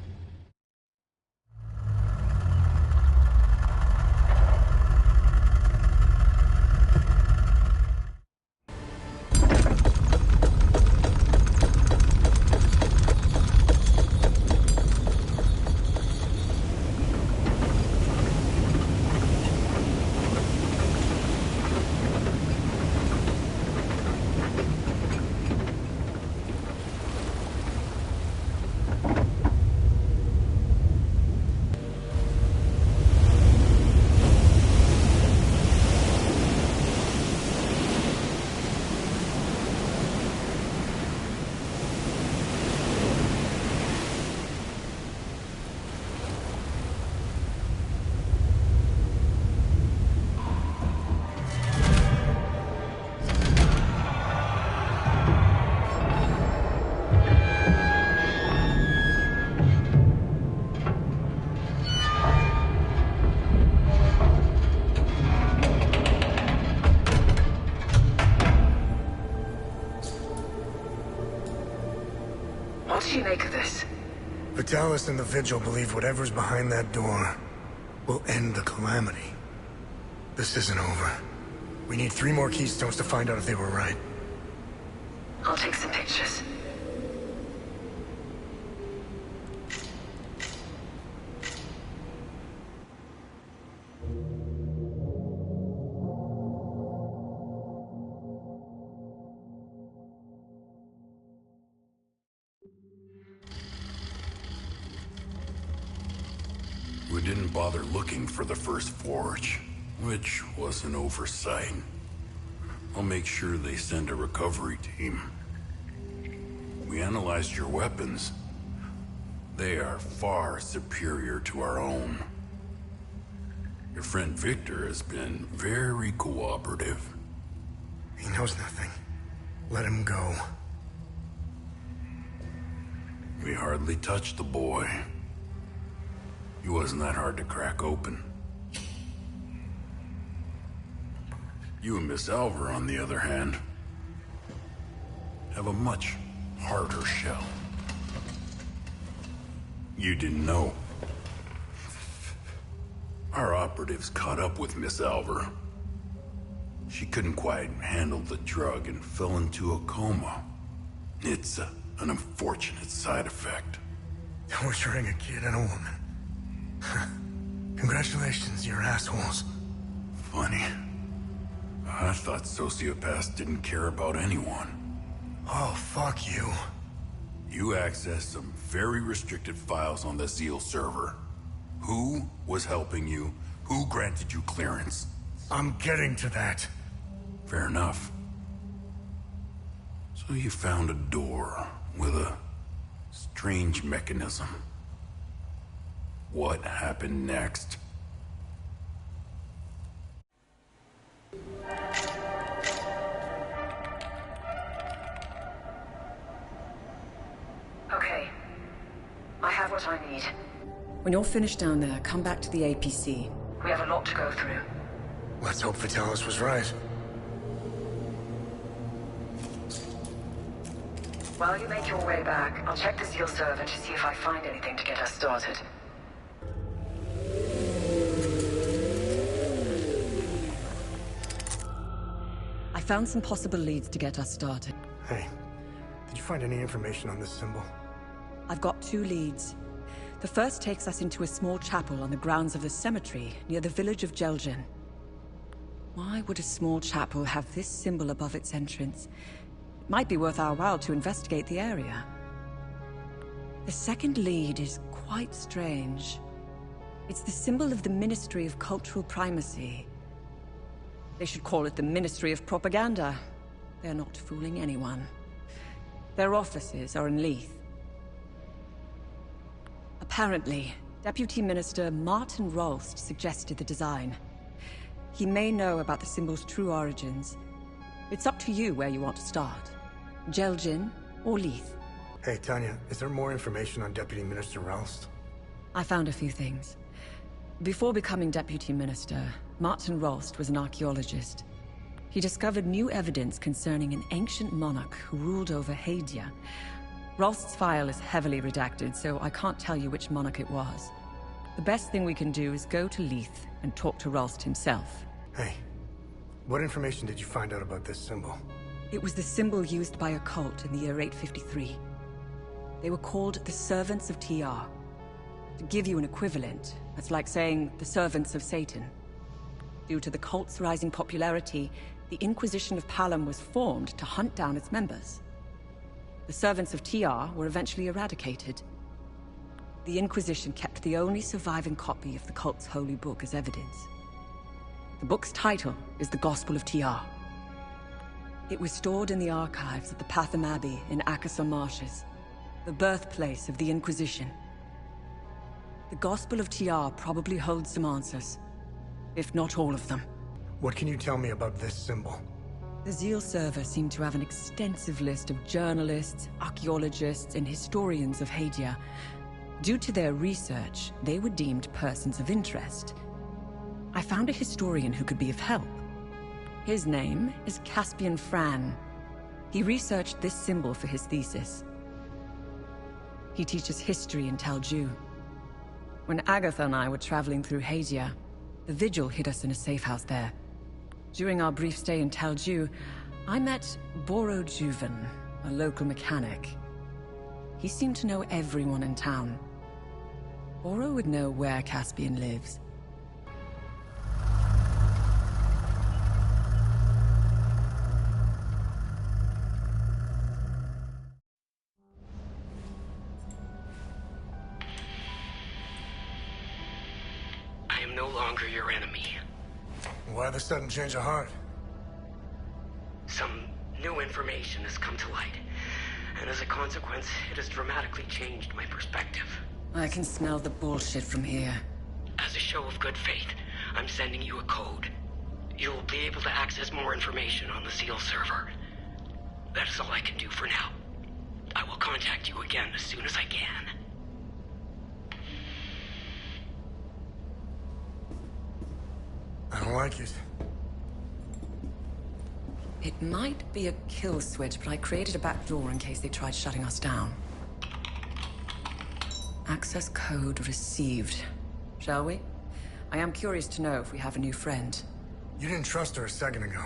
What do you make of this? Vitalis and the Vigil believe whatever's behind that door will end the calamity. This isn't over. We need 3 more keystones to find out if they were right. I'll take some pictures. We didn't bother looking for the first forge, which was an oversight. I'll make sure they send a recovery team. We analyzed your weapons. They are far superior to our own. Your friend Victor has been very cooperative. He knows nothing. Let him go. We hardly touched the boy. He wasn't that hard to crack open. You and Miss Alver, on the other hand, have a much harder shell. You didn't know. Our operatives caught up with Miss Alver. She couldn't quite handle the drug and fell into a coma. It's an unfortunate side effect. Torturing a kid and a woman. Congratulations, you're assholes. Funny. I thought sociopaths didn't care about anyone. Oh, fuck you. You accessed some very restricted files on the Zeal server. Who was helping you? Who granted you clearance? I'm getting to that. Fair enough. So you found a door with a strange mechanism. What happened next? Okay. I have what I need. When you're finished down there, come back to the APC. We have a lot to go through. Let's hope Vitalis was right. While you make your way back, I'll check the Zeal server to see if I find anything to get us started. I found some possible leads to get us started. Hey, did you find any information on this symbol? I've got 2 leads. The first takes us into a small chapel on the grounds of the cemetery near the village of Jelgen. Why would a small chapel have this symbol above its entrance? It might be worth our while to investigate the area. The second lead is quite strange. It's the symbol of the Ministry of Cultural Primacy. They should call it the Ministry of Propaganda. They're not fooling anyone. Their offices are in Leith. Apparently, Deputy Minister Martin Rolst suggested the design. He may know about the symbol's true origins. It's up to you where you want to start. Jelgen or Leith. Hey, Tanya, is there more information on Deputy Minister Rolst? I found a few things. Before becoming Deputy Minister, Martin Rolst was an archaeologist. He discovered new evidence concerning an ancient monarch who ruled over Hadia. Rolst's file is heavily redacted, so I can't tell you which monarch it was. The best thing we can do is go to Leith and talk to Rolst himself. Hey, what information did you find out about this symbol? It was the symbol used by a cult in the year 853. They were called the Servants of TR. To give you an equivalent, that's like saying the Servants of Satan. Due to the cult's rising popularity, the Inquisition of Palom was formed to hunt down its members. The Servants of TR were eventually eradicated. The Inquisition kept the only surviving copy of the cult's holy book as evidence. The book's title is The Gospel of TR. It was stored in the archives at the Patham Abbey in Akasa Marshes, the birthplace of the Inquisition. The Gospel of TR probably holds some answers, if not all of them. What can you tell me about this symbol? The Zeal server seemed to have an extensive list of journalists, archaeologists, and historians of Hadia. Due to their research, they were deemed persons of interest. I found a historian who could be of help. His name is Caspian Fran. He researched this symbol for his thesis. He teaches history in Talju. When Agatha and I were traveling through Hadia, the Vigil hid us in a safe house there. During our brief stay in Talju, I met Boro Juven, a local mechanic. He seemed to know everyone in town. Boro would know where Caspian lives. I am no longer your enemy. Why the sudden change of heart? Some new information has come to light, and as a consequence, it has dramatically changed my perspective. I can smell the bullshit from here. As a show of good faith, I'm sending you a code. You'll be able to access more information on the SEAL server. That is all I can do for now. I will contact you again as soon as I can. I don't like it. It might be a kill switch, but I created a back door in case they tried shutting us down. Access code received. Shall we? I am curious to know if we have a new friend. You didn't trust her a second ago.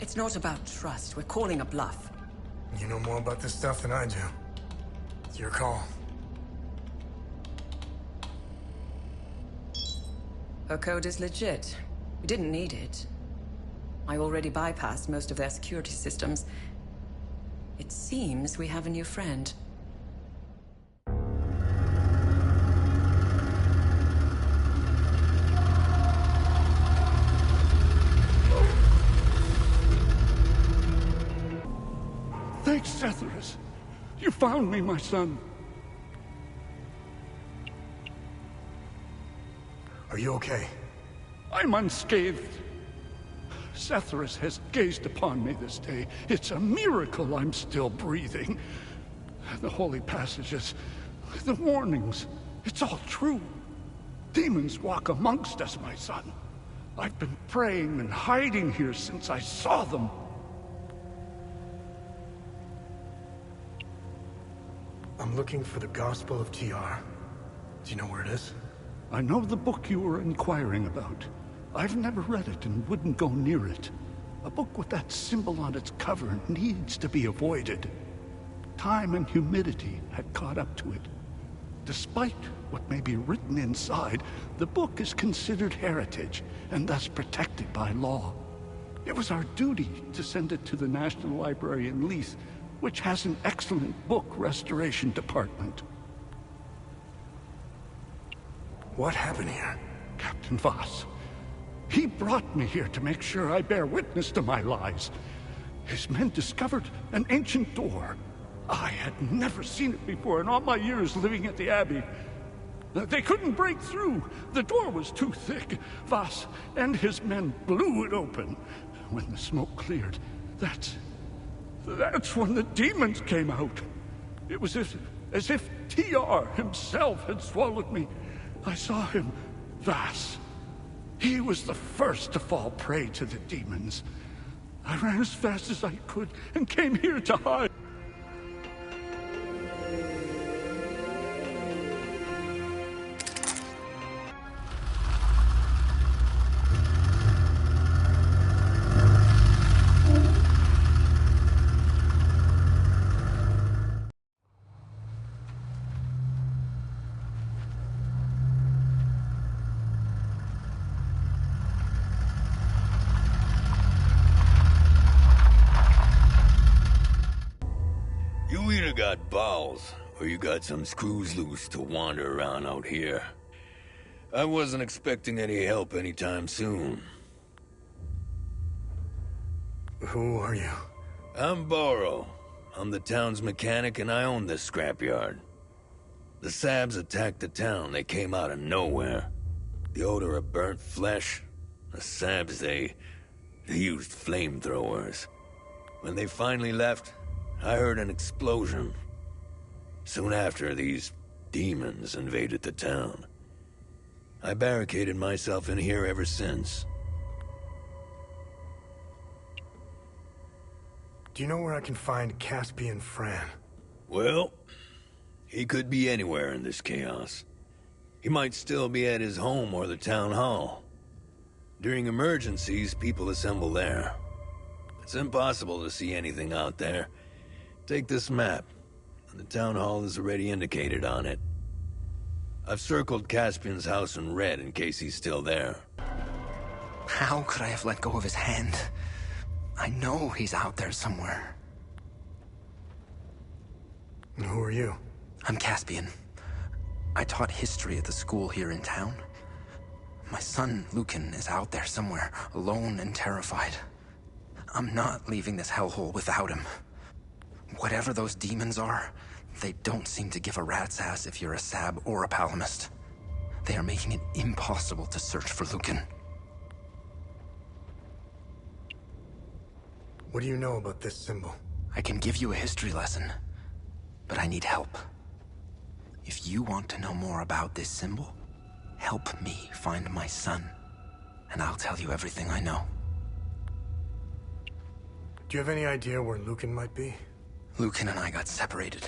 It's not about trust. We're calling a bluff. You know more about this stuff than I do. It's your call. Her code is legit. We didn't need it. I already bypassed most of their security systems. It seems we have a new friend. Thanks, Setherus. You found me, my son. Are you okay? I'm unscathed. Setherus has gazed upon me this day. It's a miracle I'm still breathing. The holy passages, the warnings, it's all true. Demons walk amongst us, my son. I've been praying and hiding here since I saw them. I'm looking for the Gospel of TR. Do you know where it is? I know the book you were inquiring about. I've never read it and wouldn't go near it. A book with that symbol on its cover needs to be avoided. Time and humidity had caught up to it. Despite what may be written inside, the book is considered heritage and thus protected by law. It was our duty to send it to the National Library in Leith, which has an excellent book restoration department. What happened here? Captain Voss. He brought me here to make sure I bear witness to my lies. His men discovered an ancient door. I had never seen it before in all my years living at the Abbey. They couldn't break through. The door was too thick. Voss and his men blew it open. When the smoke cleared, that's when the demons came out. It was as if TR himself had swallowed me. I saw him, Voss. He was the first to fall prey to the demons. I ran as fast as I could and came here to hide. You either got balls, or you got some screws loose to wander around out here. I wasn't expecting any help anytime soon. Who are you? I'm Boro. I'm the town's mechanic and I own this scrapyard. The Sabs attacked the town. They came out of nowhere. The odor of burnt flesh. The Sabs, they used flamethrowers. When they finally left, I heard an explosion. Soon after, these demons invaded the town. I barricaded myself in here ever since. Do you know where I can find Caspian Fran? Well, He could be anywhere in this chaos. He might still be at his home or the town hall. During emergencies, people assemble there. It's impossible to see anything out there. Take this map. The town hall is already indicated on it. I've circled Caspian's house in red in case he's still there. How could I have let go of his hand? I know he's out there somewhere. And who are you? I'm Caspian. I taught history at the school here in town. My son, Lucan, is out there somewhere, alone and terrified. I'm not leaving this hellhole without him. Whatever those demons are, they don't seem to give a rat's ass if you're a Sab or a Palamist. They are making it impossible to search for Lucan. What do you know about this symbol? I can give you a history lesson, but I need help. If you want to know more about this symbol, help me find my son, and I'll tell you everything I know. Do you have any idea where Lucan might be? Lucan and I got separated.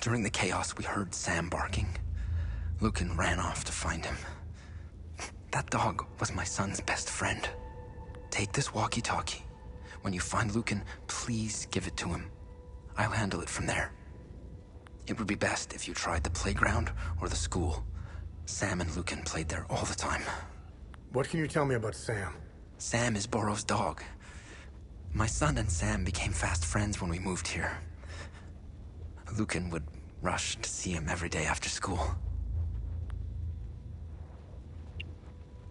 During the chaos, we heard Sam barking. Lucan ran off to find him. That dog was my son's best friend. Take this walkie-talkie. When you find Lucan, please give it to him. I'll handle it from there. It would be best if you tried the playground or the school. Sam and Lucan played there all the time. What can you tell me about Sam? Sam is Boro's dog. My son and Sam became fast friends when we moved here. Lucan would rush to see him every day after school.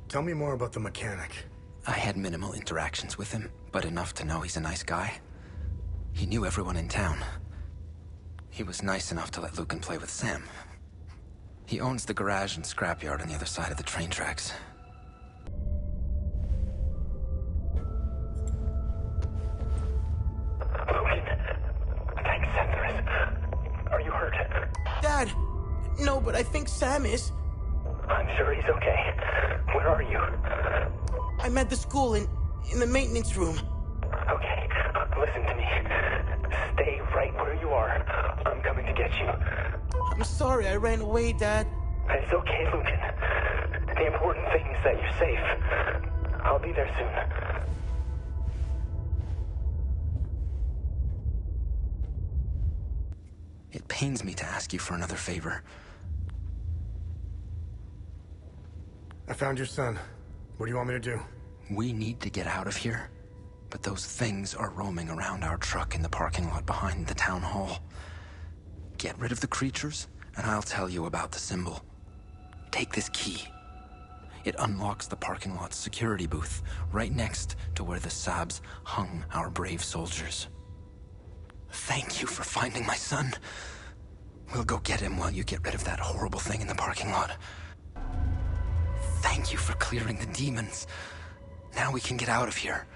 Tell me more about the mechanic. I had minimal interactions with him, but enough to know he's a nice guy. He knew everyone in town. He was nice enough to let Lucan play with Sam. He owns the garage and scrapyard on the other side of the train tracks. Lucan. Thanks, Centaurus. Are you hurt? Dad! No, but I think Sam is. I'm sure he's okay. Where are you? I'm at the school in the maintenance room. Okay, listen to me. Stay right where you are. I'm coming to get you. I'm sorry I ran away, Dad. It's okay, Lucan. The important thing is that you're safe. I'll be there soon. It pains me to ask you for another favor. I found your son. What do you want me to do? We need to get out of here, but those things are roaming around our truck in the parking lot behind the town hall. Get rid of the creatures, and I'll tell you about the symbol. Take this key. It unlocks the parking lot's security booth, right next to where the Sabs hung our brave soldiers. Thank you for finding my son. We'll go get him while you get rid of that horrible thing in the parking lot. Thank you for clearing the demons. Now we can get out of here.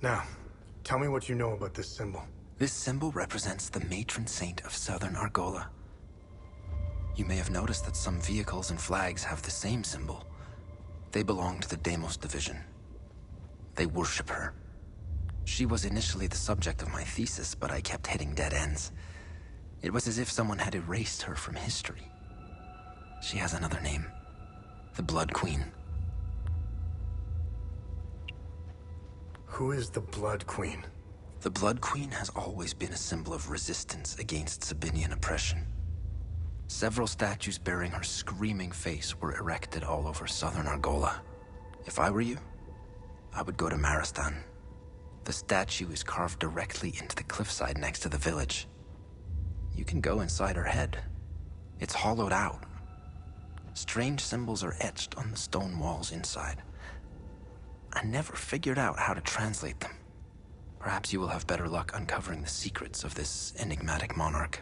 Now, tell me what you know about this symbol. This symbol represents the matron saint of Southern Argola. You may have noticed that some vehicles and flags have the same symbol. They belong to the Deimos division. They worship her. She was initially the subject of my thesis, but I kept hitting dead ends. It was as if someone had erased her from history. She has another name. The Blood Queen. Who is the Blood Queen? The Blood Queen has always been a symbol of resistance against Sabinian oppression. Several statues bearing her screaming face were erected all over Southern Argola. If I were you, I would go to Maristan. The statue is carved directly into the cliffside next to the village. You can go inside her head. It's hollowed out. Strange symbols are etched on the stone walls inside. I never figured out how to translate them. Perhaps you will have better luck uncovering the secrets of this enigmatic monarch.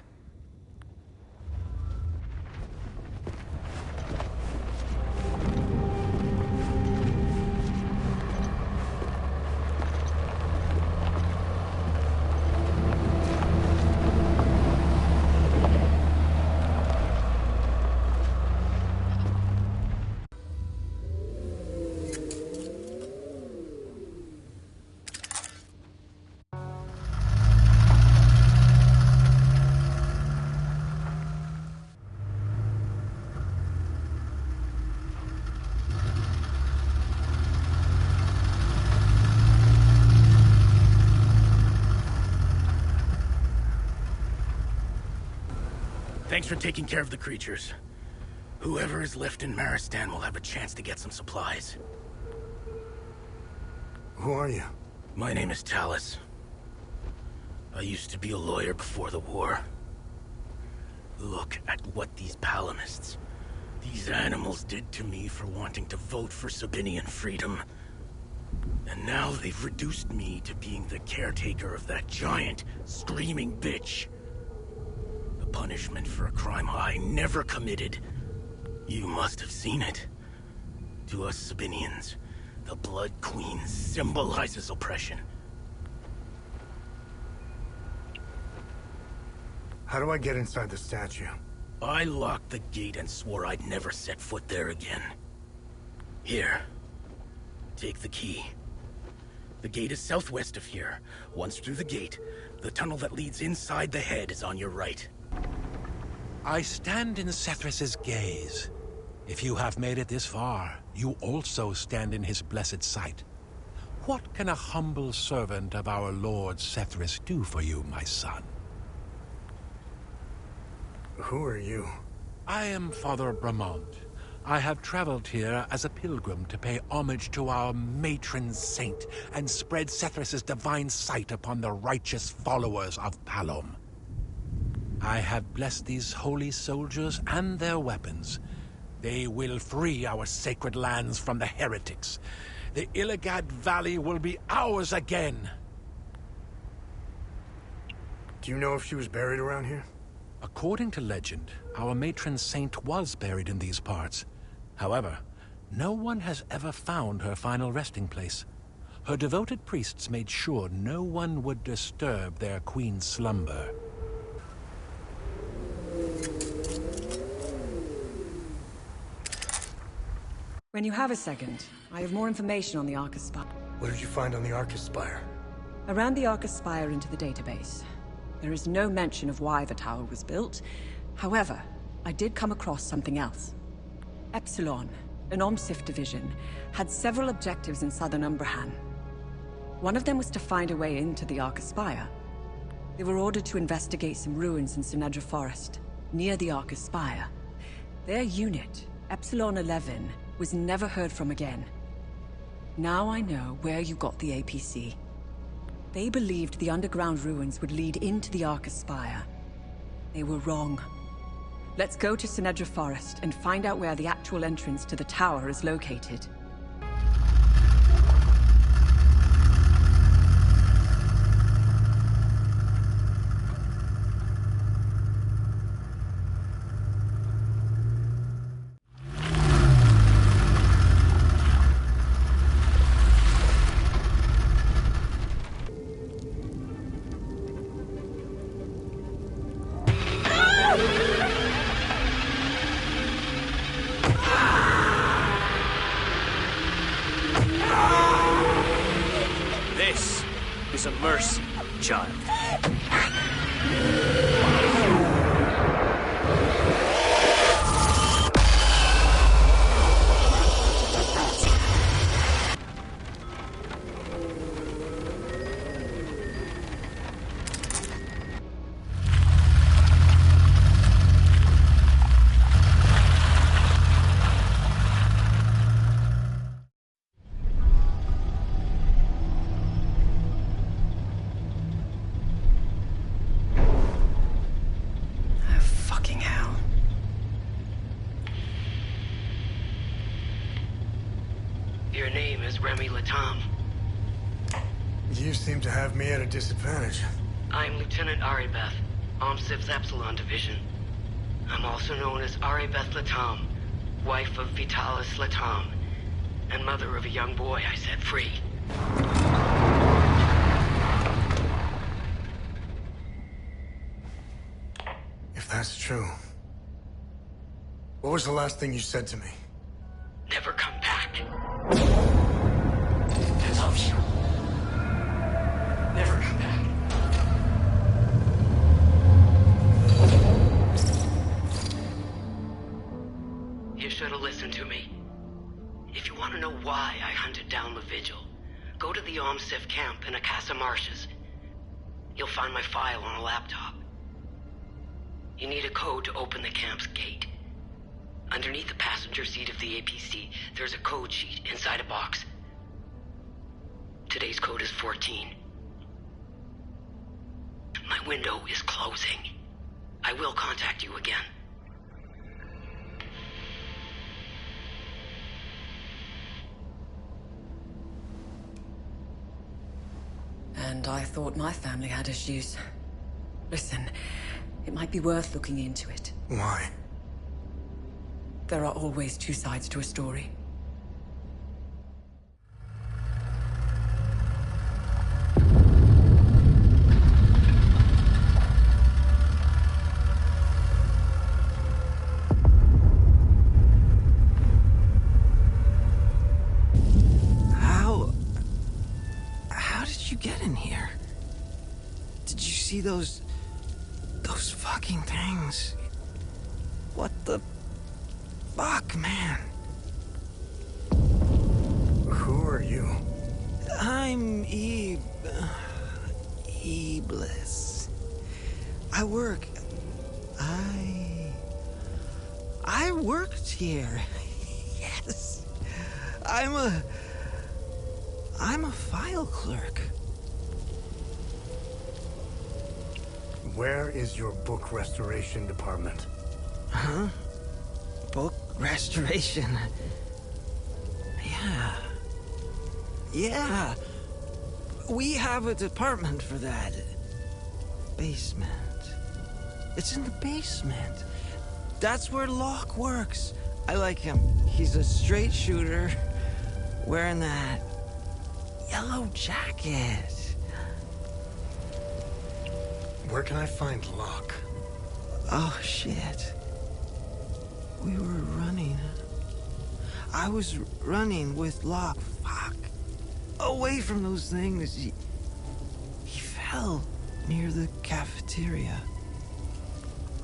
Thanks for taking care of the creatures. Whoever is left in Maristan will have a chance to get some supplies. Who are you? My name is Talus. I used to be a lawyer before the war. Look at what these Palamists, these animals did to me for wanting to vote for Sabinian freedom. And now they've reduced me to being the caretaker of that giant, screaming bitch. The punishment for a crime I never committed. You must have seen it. To us Sabinians, the Blood Queen symbolizes oppression. How do I get inside the statue? I locked the gate and swore I'd never set foot there again. Here. Take the key. The gate is southwest of here. Once through the gate, the tunnel that leads inside the head is on your right. I stand in Sethris's gaze. If you have made it this far, you also stand in his blessed sight. What can a humble servant of our Lord Sethris do for you, my son? Who are you? I am Father Bramont. I have traveled here as a pilgrim to pay homage to our matron saint and spread Sethris's divine sight upon the righteous followers of Palom. I have blessed these holy soldiers and their weapons. They will free our sacred lands from the heretics. The Illigad Valley will be ours again. Do you know if she was buried around here? According to legend, our matron saint was buried in these parts. However, no one has ever found her final resting place. Her devoted priests made sure no one would disturb their queen's slumber. When you have a second, I have more information on the Arcus Spire. What did you find on the Arcus Spire? I ran the Arcus Spire into the database. There is no mention of why the tower was built. However, I did come across something else. Epsilon, an OMSIF division, had several objectives in southern Umbrahan. One of them was to find a way into the Arcus Spire. They were ordered to investigate some ruins in Sinedra Forest, near the Arcus Spire. Their unit, Epsilon 11, was never heard from again. Now I know where you got the APC. They believed the underground ruins would lead into the Arcus Spire. They were wrong. Let's go to Sinedra Forest and find out where the actual entrance to the tower is located. Your name is Remy Latam. You seem to have me at a disadvantage. I'm Lieutenant Aribeth, OMSIF's Epsilon Division. I'm also known as Aribeth Latam, wife of Vitalis Latam, and mother of a young boy I set free. If that's true, what was the last thing you said to me? Never come back. I love you. Never come back. You should have listened to me. If you want to know why I hunted down the Vigil, go to the OMSIF camp in Akasa Marshes. You'll find my file on a laptop. You need a code to open the camp's gate. Underneath the passenger seat of the APC, there's a code sheet inside a box. Today's code is 14. My window is closing. I will contact you again. And I thought my family had issues. Listen, it might be worth looking into it. Why? There are always two sides to a story. How did you get in here? Did you see those fucking things? What the fuck, man? Who are you? I'm Iblis. I worked here. Yes. I'm a file clerk. Where is your book restoration department? Huh? Book restoration? Yeah. We have a department for that. Basement. It's in the basement. That's where Locke works. I like him. He's a straight shooter, wearing that yellow jacket. Where can I find Locke? Oh, shit. We were running. I was running with Locke. Fuck. Away from those things. He fell near the cafeteria.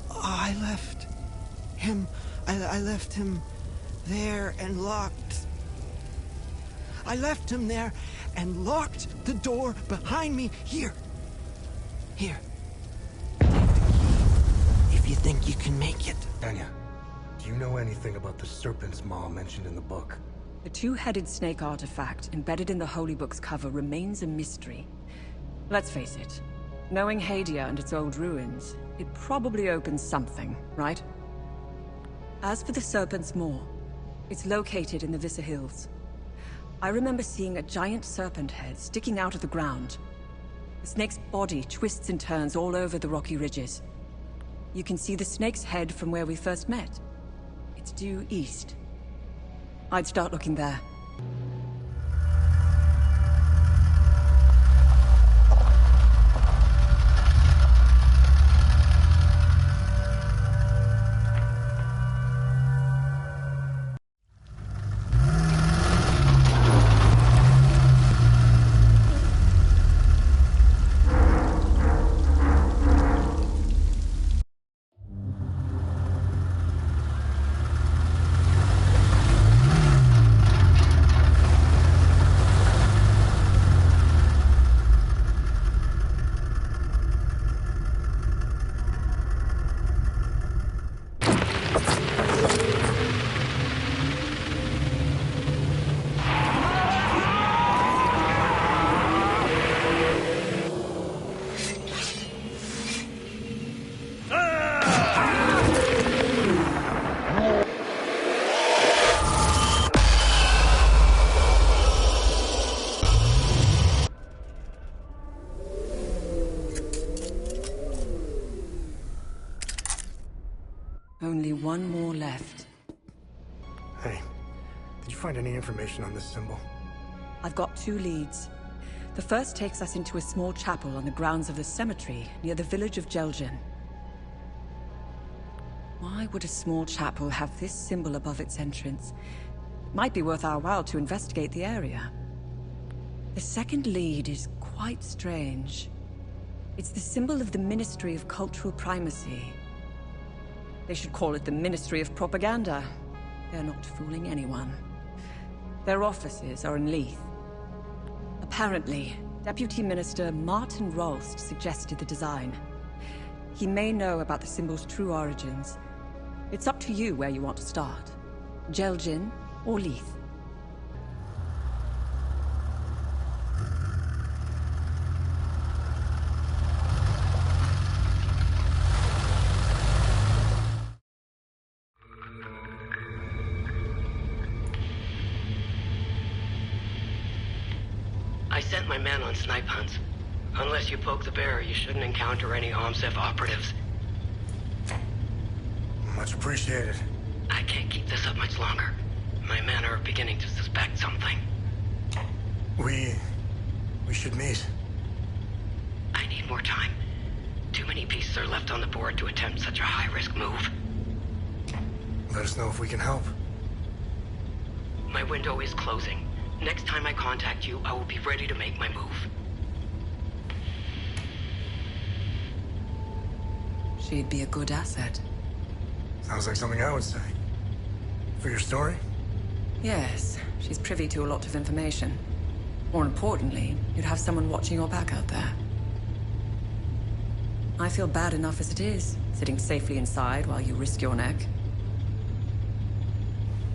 I left him. I left him there and locked. I left him there and locked the door behind me. Here. If you think you can make it. Tanya, do you know anything about the Serpent's Maw mentioned in the book? The two-headed snake artifact embedded in the Holy Book's cover remains a mystery. Let's face it, knowing Hadia and its old ruins, it probably opens something, right? As for the Serpent's Maw, it's located in the Visser Hills. I remember seeing a giant serpent head sticking out of the ground. The snake's body twists and turns all over the rocky ridges. You can see the snake's head from where we first met. It's due east. I'd start looking there. Only one more left. Hey, did you find any information on this symbol? I've got two leads. The first takes us into a small chapel on the grounds of the cemetery near the village of Jelgen. Why would a small chapel have this symbol above its entrance? It might be worth our while to investigate the area. The second lead is quite strange. It's the symbol of the Ministry of Cultural Primacy. They should call it the Ministry of Propaganda. They're not fooling anyone. Their offices are in Leith. Apparently, Deputy Minister Martin Rolst suggested the design. He may know about the symbol's true origins. It's up to you where you want to start. Jeljin or Leith. I sent my men on snipe hunts. Unless you poke the bear, you shouldn't encounter any OMSEF operatives. Much appreciated. I can't keep this up much longer. My men are beginning to suspect something. We should meet. I need more time. Too many pieces are left on the board to attempt such a high-risk move. Let us know if we can help. My window is closing. Next time I contact you, I will be ready to make my move. She'd be a good asset. Sounds like something I would say. For your story? Yes, she's privy to a lot of information. More importantly, you'd have someone watching your back out there. I feel bad enough as it is, sitting safely inside while you risk your neck.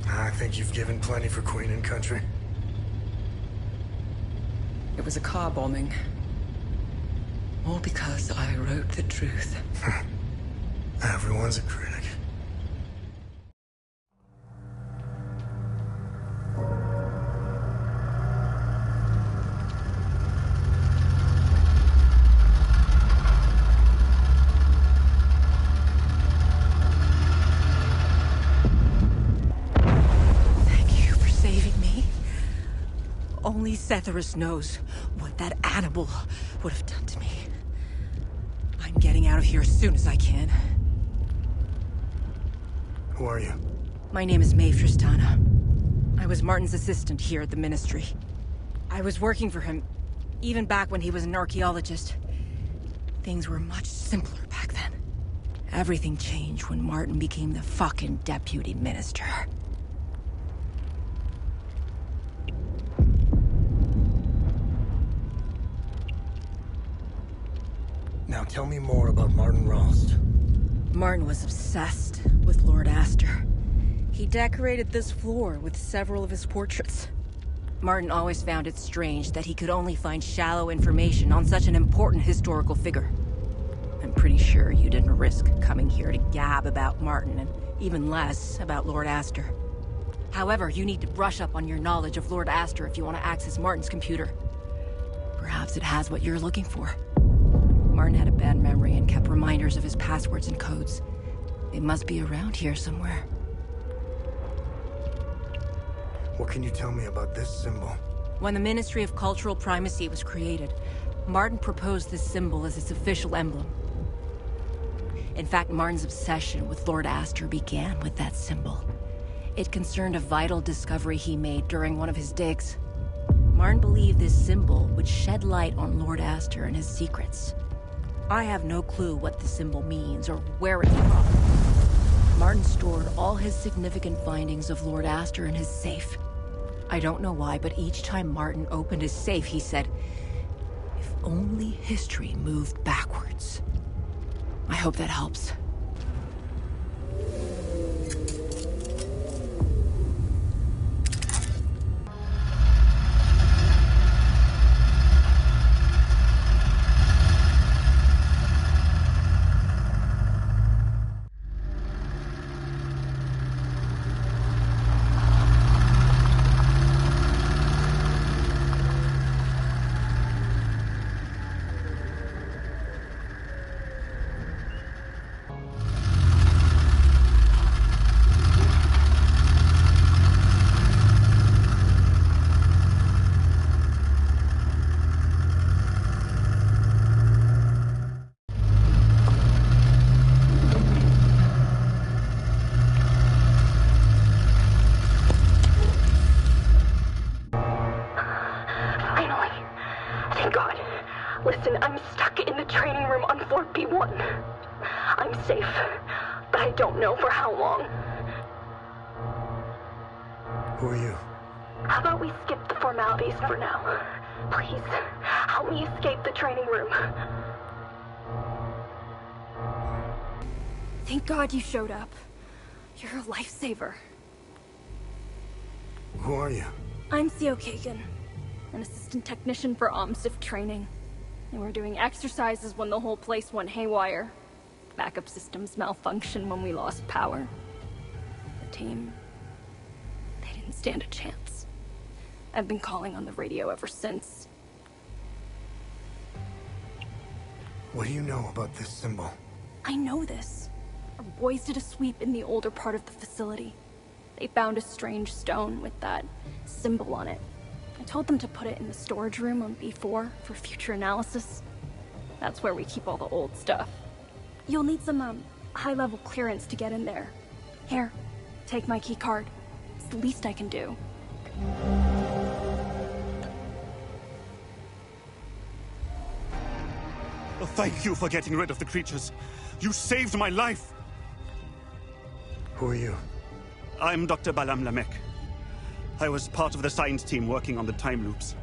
I think you've given plenty for Queen and Country. It was a car bombing. All because I wrote the truth. Everyone's a critic. Thank you for saving me. Only Setharus knows what that animal would have done to me. I'm getting out of here as soon as I can. Who are you? My name is Maeve Tristana. I was Martin's assistant here at the Ministry. I was working for him, even back when he was an archaeologist. Things were much simpler back then. Everything changed when Martin became the fucking deputy minister. Now tell me more about Martin Rost. Martin was obsessed with Lord Astor. He decorated this floor with several of his portraits. Martin always found it strange that he could only find shallow information on such an important historical figure. I'm pretty sure you didn't risk coming here to gab about Martin, and even less about Lord Astor. However, you need to brush up on your knowledge of Lord Astor if you want to access Martin's computer. Perhaps it has what you're looking for. Martin had a bad memory and kept reminders of his passwords and codes. They must be around here somewhere. What can you tell me about this symbol? When the Ministry of Cultural Primacy was created, Martin proposed this symbol as its official emblem. In fact, Martin's obsession with Lord Astor began with that symbol. It concerned a vital discovery he made during one of his digs. Martin believed this symbol would shed light on Lord Astor and his secrets. I have no clue what the symbol means or where it's from. Martin stored all his significant findings of Lord Astor in his safe. I don't know why, but each time Martin opened his safe, he said, "If only history moved backwards." I hope that helps. Listen, I'm stuck in the training room on Fort B1. I'm safe, but I don't know for how long. Who are you? How about we skip the formalities for now? Please, help me escape the training room. Thank God you showed up. You're a lifesaver. Who are you? I'm Theo Kagan, an assistant technician for OMSIF training. And we're doing exercises when the whole place went haywire. Backup systems malfunctioned when we lost power. The team... they didn't stand a chance. I've been calling on the radio ever since. What do you know about this symbol? I know this. Our boys did a sweep in the older part of the facility. They found a strange stone with that symbol on it. I told them to put it in the storage room on B4 for future analysis. That's where we keep all the old stuff. You'll need some, high-level clearance to get in there. Here, take my key card. It's the least I can do. Oh, thank you for getting rid of the creatures. You saved my life! Who are you? I'm Dr. Balam Lamek. I was part of the science team working on the time loops.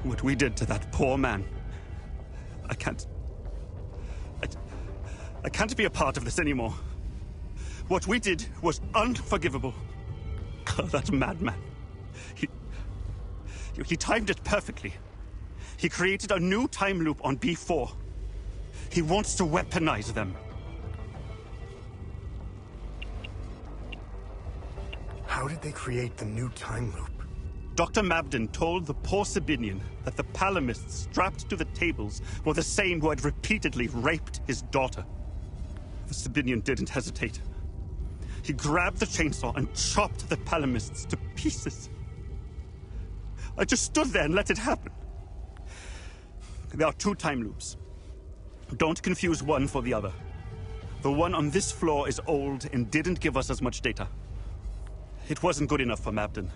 What we did to that poor man... I can't be a part of this anymore. What we did was unforgivable. God, that madman. He timed it perfectly. He created a new time loop on B4. He wants to weaponize them. How did they create the new time loop? Dr. Mabden told the poor Sabinian that the Palamists strapped to the tables were the same who had repeatedly raped his daughter. The Sabinian didn't hesitate. He grabbed the chainsaw and chopped the Palamists to pieces. I just stood there and let it happen. There are two time loops. Don't confuse one for the other. The one on this floor is old and didn't give us as much data. It wasn't good enough for Mabden.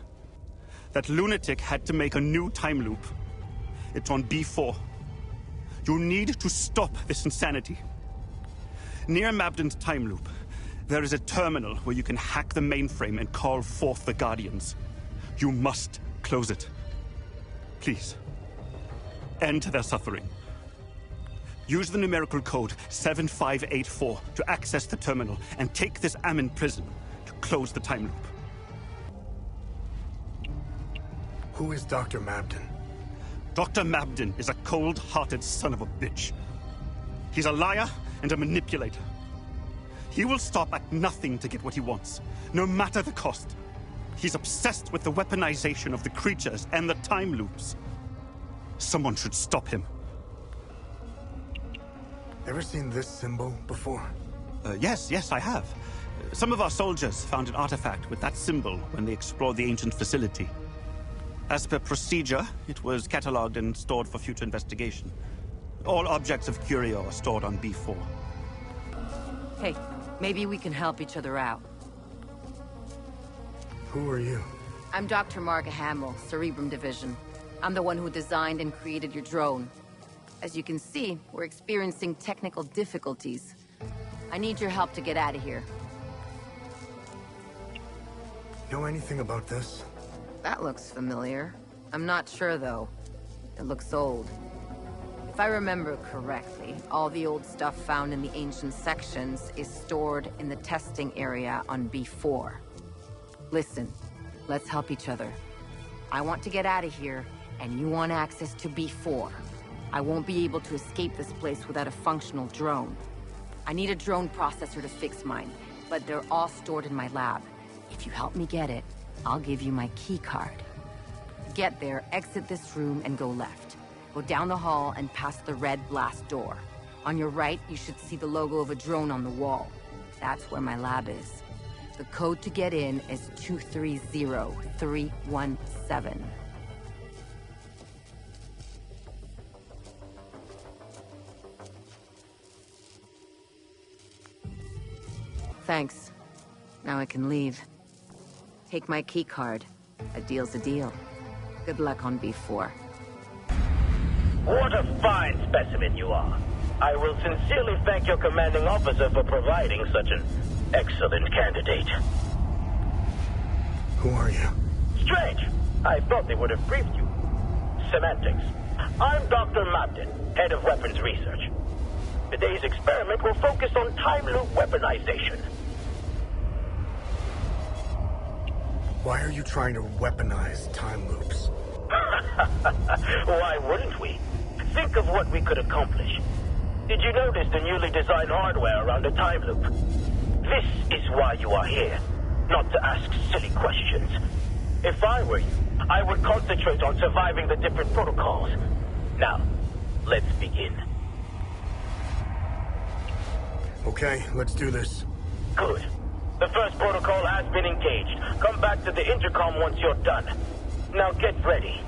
That lunatic had to make a new time loop. It's on B4. You need to stop this insanity. Near Mabden's time loop, there is a terminal where you can hack the mainframe and call forth the Guardians. You must close it. Please. End their suffering. Use the numerical code 7584 to access the terminal and take this Ammon prison to close the time loop. Who is Dr. Mabden? Dr. Mabden is a cold-hearted son of a bitch. He's a liar and a manipulator. He will stop at nothing to get what he wants, no matter the cost. He's obsessed with the weaponization of the creatures and the time loops. Someone should stop him. Ever seen this symbol before? Yes, I have. Some of our soldiers found an artifact with that symbol when they explored the ancient facility. As per procedure, it was catalogued and stored for future investigation. All objects of curio are stored on B4. Hey, maybe we can help each other out. Who are you? I'm Dr. Marga Hamill, Cerebrum Division. I'm the one who designed and created your drone. As you can see, we're experiencing technical difficulties. I need your help to get out of here. Know anything about this? That looks familiar. I'm not sure, though. It looks old. If I remember correctly, all the old stuff found in the ancient sections is stored in the testing area on B4. Listen, let's help each other. I want to get out of here, and you want access to B4. I won't be able to escape this place without a functional drone. I need a drone processor to fix mine, but they're all stored in my lab. If you help me get it, I'll give you my key card. To get there, exit this room and go left. Go down the hall and past the red blast door. On your right, you should see the logo of a drone on the wall. That's where my lab is. The code to get in is 230317. Thanks. Now I can leave. Take my key card. A deal's a deal. Good luck on B4. What a fine specimen you are. I will sincerely thank your commanding officer for providing such an excellent candidate. Who are you? Strange. I thought they would have briefed you. Semantics. I'm Dr. Mabden, head of weapons research. Today's experiment will focus on time loop weaponization. Why are you trying to weaponize time loops? Why wouldn't we? Think of what we could accomplish. Did you notice the newly designed hardware around the time loop? This is why you are here, not to ask silly questions. If I were you, I would concentrate on surviving the different protocols. Now, let's begin. Okay, let's do this. Good. The first protocol has been engaged. Come back to the intercom once you're done. Now get ready.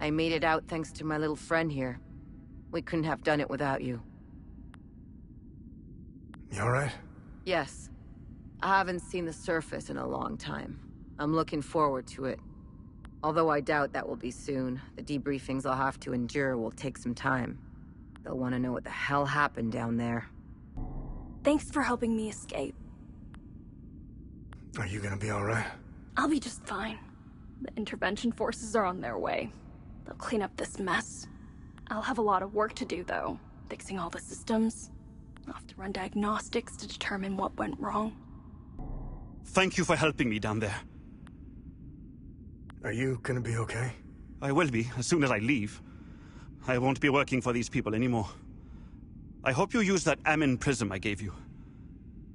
I made it out thanks to my little friend here. We couldn't have done it without you. You alright? Yes. I haven't seen the surface in a long time. I'm looking forward to it. Although I doubt that will be soon. The debriefings I'll have to endure will take some time. They'll want to know what the hell happened down there. Thanks for helping me escape. Are you gonna be alright? I'll be just fine. The intervention forces are on their way. They'll clean up this mess. I'll have a lot of work to do, though. Fixing all the systems. I'll have to run diagnostics to determine what went wrong. Thank you for helping me down there. Are you gonna be okay? I will be, as soon as I leave. I won't be working for these people anymore. I hope you use that Amin prism I gave you.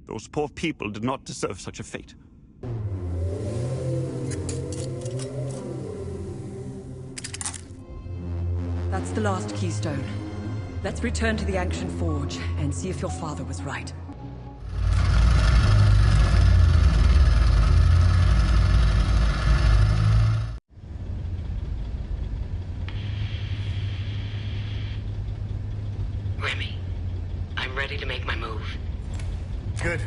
Those poor people did not deserve such a fate. That's the last keystone. Let's return to the ancient forge and see if your father was right. Remy, I'm ready to make my move. Good.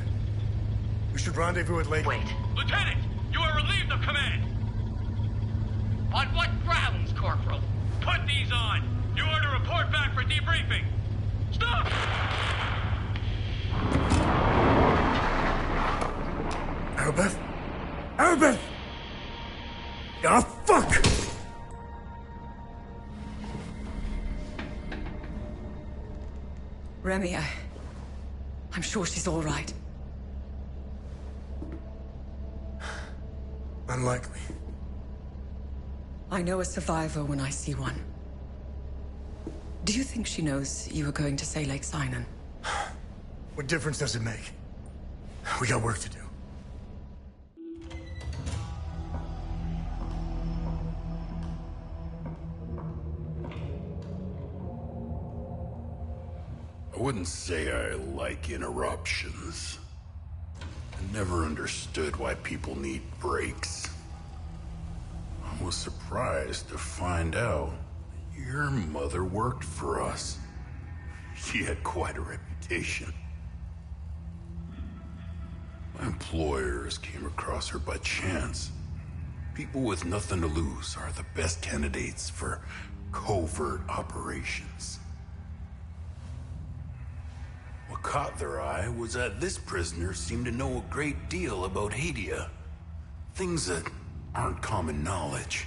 We should rendezvous at Lake. Wait. Lieutenant, you are relieved of command. On what grounds, Corporal? Put these on. You are to report back for debriefing. Stop! Arabeth? Arabeth! Ah, fuck! Remy, I'm sure she's all right. Unlikely. I know a survivor when I see one. Do you think she knows you were going to say Lake Sinan? What difference does it make? We got work to do. I wouldn't say I like interruptions. I never understood why people need breaks. I was surprised to find out your mother worked for us. She had quite a reputation. My employers came across her by chance. People with nothing to lose are the best candidates for covert operations. What caught their eye was that this prisoner seemed to know a great deal about Hadia. Things that aren't common knowledge.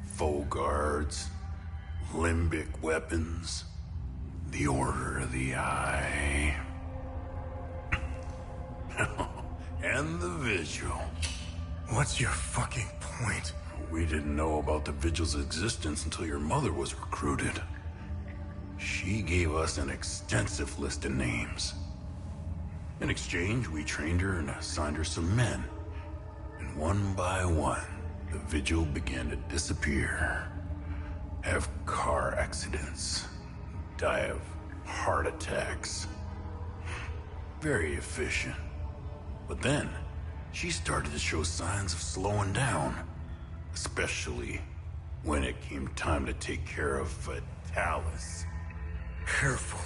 Foe guards, limbic weapons, the Order of the Eye. And the Vigil. What's your fucking point? We didn't know about the Vigil's existence until your mother was recruited. She gave us an extensive list of names. In exchange, we trained her and assigned her some men. And one by one, the Vigil began to disappear. Have car accidents. Die of heart attacks. Very efficient. But then, she started to show signs of slowing down. Especially when it came time to take care of Vitalis. Careful.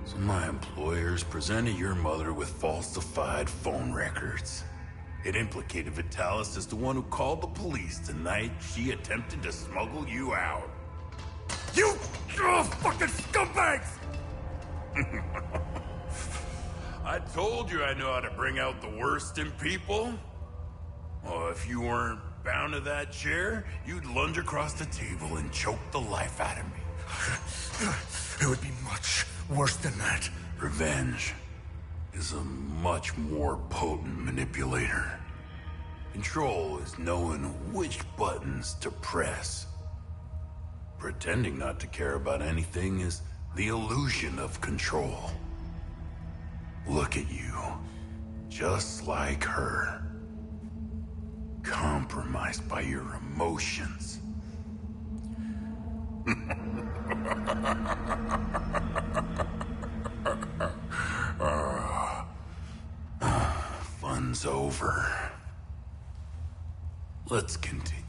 So my employers presented your mother with falsified phone records. It implicated Vitalis as the one who called the police the night she attempted to smuggle you out. You fucking scumbags! I told you I know how to bring out the worst in people. Oh, if you weren't bound to that chair, you'd lunge across the table and choke the life out of me. It would be much worse than that. Revenge is a much more potent manipulator. Control is knowing which buttons to press. Pretending not to care about anything is the illusion of control. Look at you, just like her. Compromised by your emotions. Fun's over. Let's continue.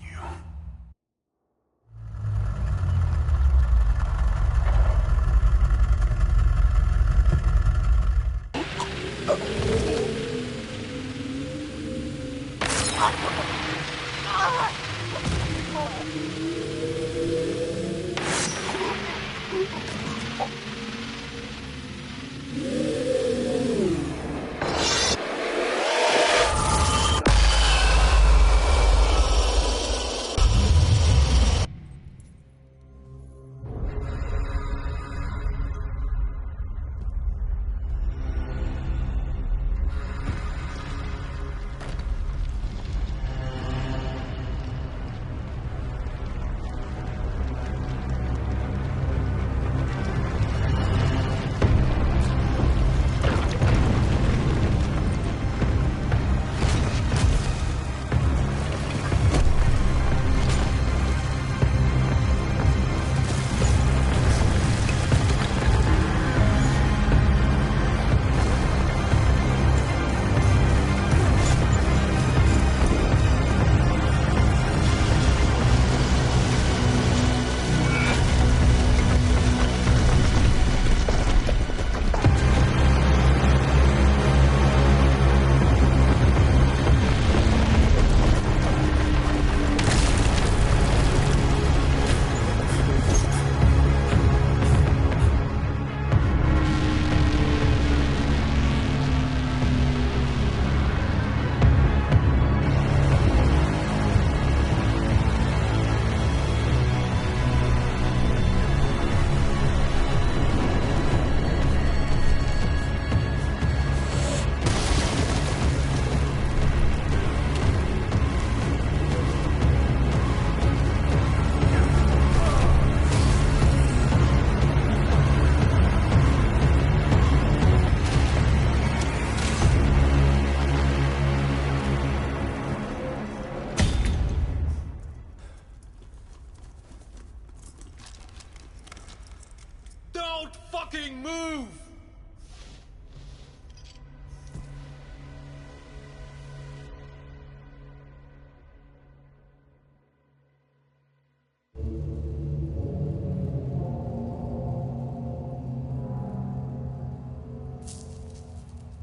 Move!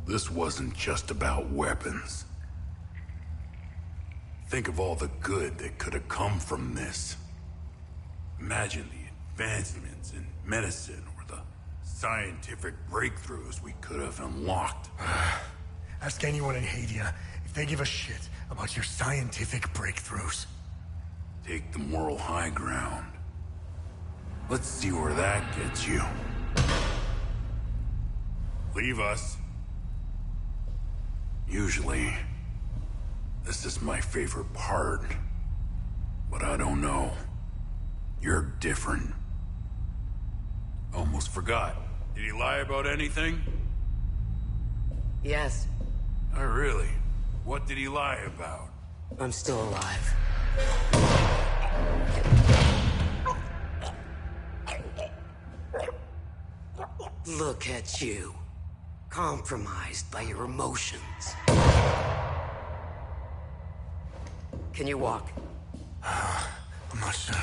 This wasn't just about weapons. Think of all the good that could have come from this. Imagine the advancements in medicine or the scientific breakthroughs we could have unlocked. Ask anyone in Hadia if they give a shit about your scientific breakthroughs. Take the moral high ground. Let's see where that gets you. Leave us. Usually, this is my favorite part. But I don't know. You're different. Almost forgot. Did he lie about anything? Yes. Oh, really? What did he lie about? I'm still alive. Look at you. Compromised by your emotions. Can you walk? I'm not sure.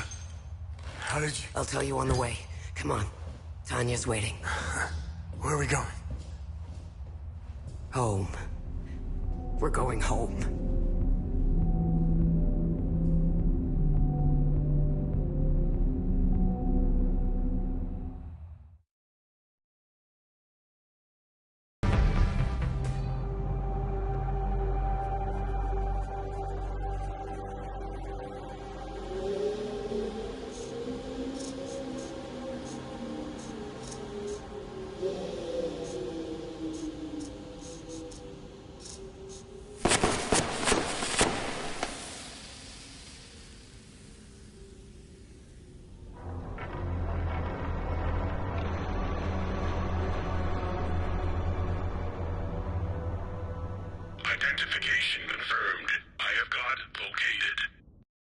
How did you... I'll tell you on the way. Come on. Tanya's waiting. Where are we going? Home. We're going home. Identification confirmed. I have got located.